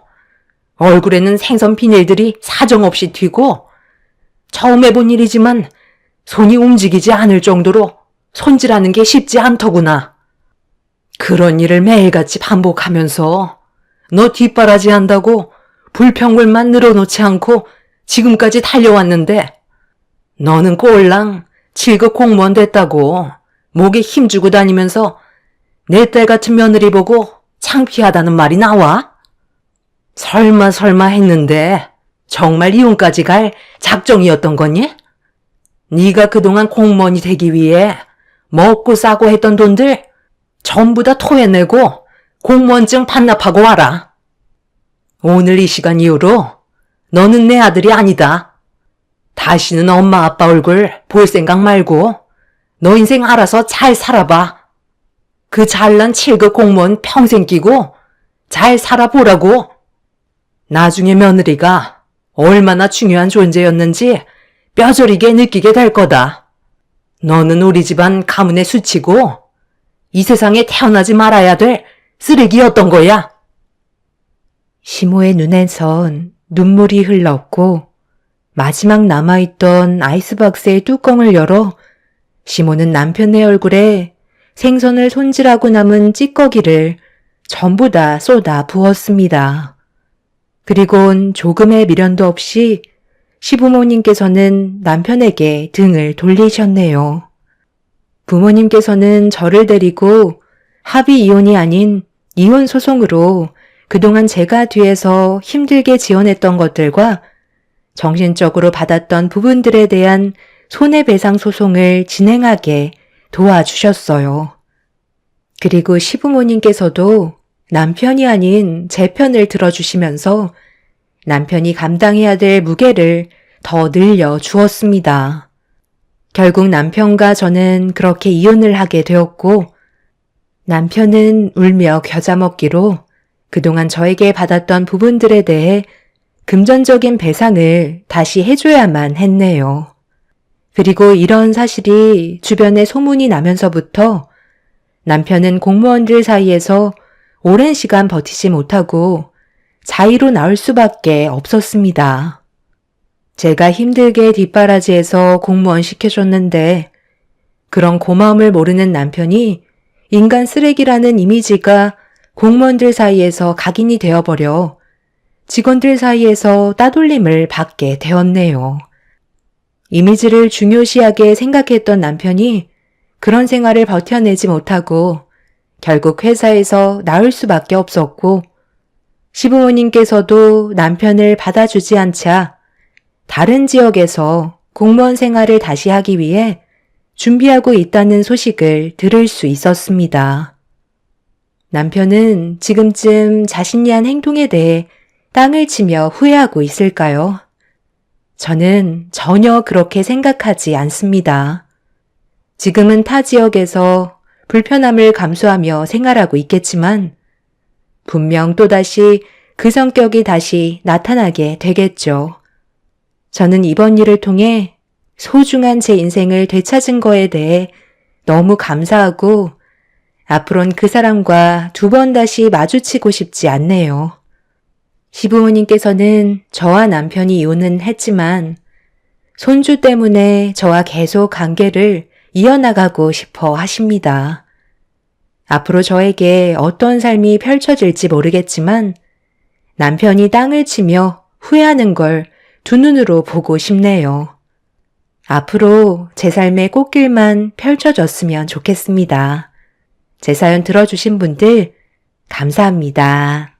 얼굴에는 생선 비닐들이 사정없이 튀고 처음 해본 일이지만 손이 움직이지 않을 정도로 손질하는 게 쉽지 않더구나. 그런 일을 매일같이 반복하면서 너 뒷바라지 한다고 불평불만 늘어놓지 않고 지금까지 달려왔는데 너는 꼴랑 7급 공무원 됐다고 목에 힘주고 다니면서 내 딸 같은 며느리 보고 창피하다는 말이 나와? 설마 했는데 정말 이혼까지 갈 작정이었던 거니? 네가 그동안 공무원이 되기 위해 먹고 싸고 했던 돈들 전부 다 토해내고 공무원증 반납하고 와라. 오늘 이 시간 이후로 너는 내 아들이 아니다. 다시는 엄마 아빠 얼굴 볼 생각 말고 너 인생 알아서 잘 살아봐. 그 잘난 7급 공무원 평생 끼고 잘 살아보라고. 나중에 며느리가 얼마나 중요한 존재였는지 뼈저리게 느끼게 될 거다. 너는 우리 집안 가문의 수치고 이 세상에 태어나지 말아야 될 쓰레기였던 거야. 시모의 눈에선 눈물이 흘렀고 마지막 남아있던 아이스박스의 뚜껑을 열어 시모는 남편의 얼굴에 생선을 손질하고 남은 찌꺼기를 전부 다 쏟아 부었습니다. 그리곤 조금의 미련도 없이 시부모님께서는 남편에게 등을 돌리셨네요. 부모님께서는 저를 데리고 합의 이혼이 아닌 이혼 소송으로 그동안 제가 뒤에서 힘들게 지원했던 것들과 정신적으로 받았던 부분들에 대한 손해배상 소송을 진행하게 도와주셨어요. 그리고 시부모님께서도 남편이 아닌 제 편을 들어주시면서 남편이 감당해야 될 무게를 더 늘려 주었습니다. 결국 남편과 저는 그렇게 이혼을 하게 되었고 남편은 울며 겨자 먹기로 그동안 저에게 받았던 부분들에 대해 금전적인 배상을 다시 해줘야만 했네요. 그리고 이런 사실이 주변에 소문이 나면서부터 남편은 공무원들 사이에서 오랜 시간 버티지 못하고 자의로 나올 수밖에 없었습니다. 제가 힘들게 뒷바라지에서 공무원 시켜줬는데 그런 고마움을 모르는 남편이 인간 쓰레기라는 이미지가 공무원들 사이에서 각인이 되어버려 직원들 사이에서 따돌림을 받게 되었네요. 이미지를 중요시하게 생각했던 남편이 그런 생활을 버텨내지 못하고 결국 회사에서 나올 수밖에 없었고 시부모님께서도 남편을 받아주지 않자 다른 지역에서 공무원 생활을 다시 하기 위해 준비하고 있다는 소식을 들을 수 있었습니다. 남편은 지금쯤 자신이 한 행동에 대해 땅을 치며 후회하고 있을까요? 저는 전혀 그렇게 생각하지 않습니다. 지금은 타 지역에서 불편함을 감수하며 생활하고 있겠지만 분명 또다시 그 성격이 다시 나타나게 되겠죠. 저는 이번 일을 통해 소중한 제 인생을 되찾은 거에 대해 너무 감사하고 앞으론 그 사람과 두 번 다시 마주치고 싶지 않네요. 시부모님께서는 저와 남편이 이혼은 했지만 손주 때문에 저와 계속 관계를 이어나가고 싶어 하십니다. 앞으로 저에게 어떤 삶이 펼쳐질지 모르겠지만 남편이 땅을 치며 후회하는 걸 두 눈으로 보고 싶네요. 앞으로 제 삶의 꽃길만 펼쳐졌으면 좋겠습니다. 제 사연 들어주신 분들 감사합니다.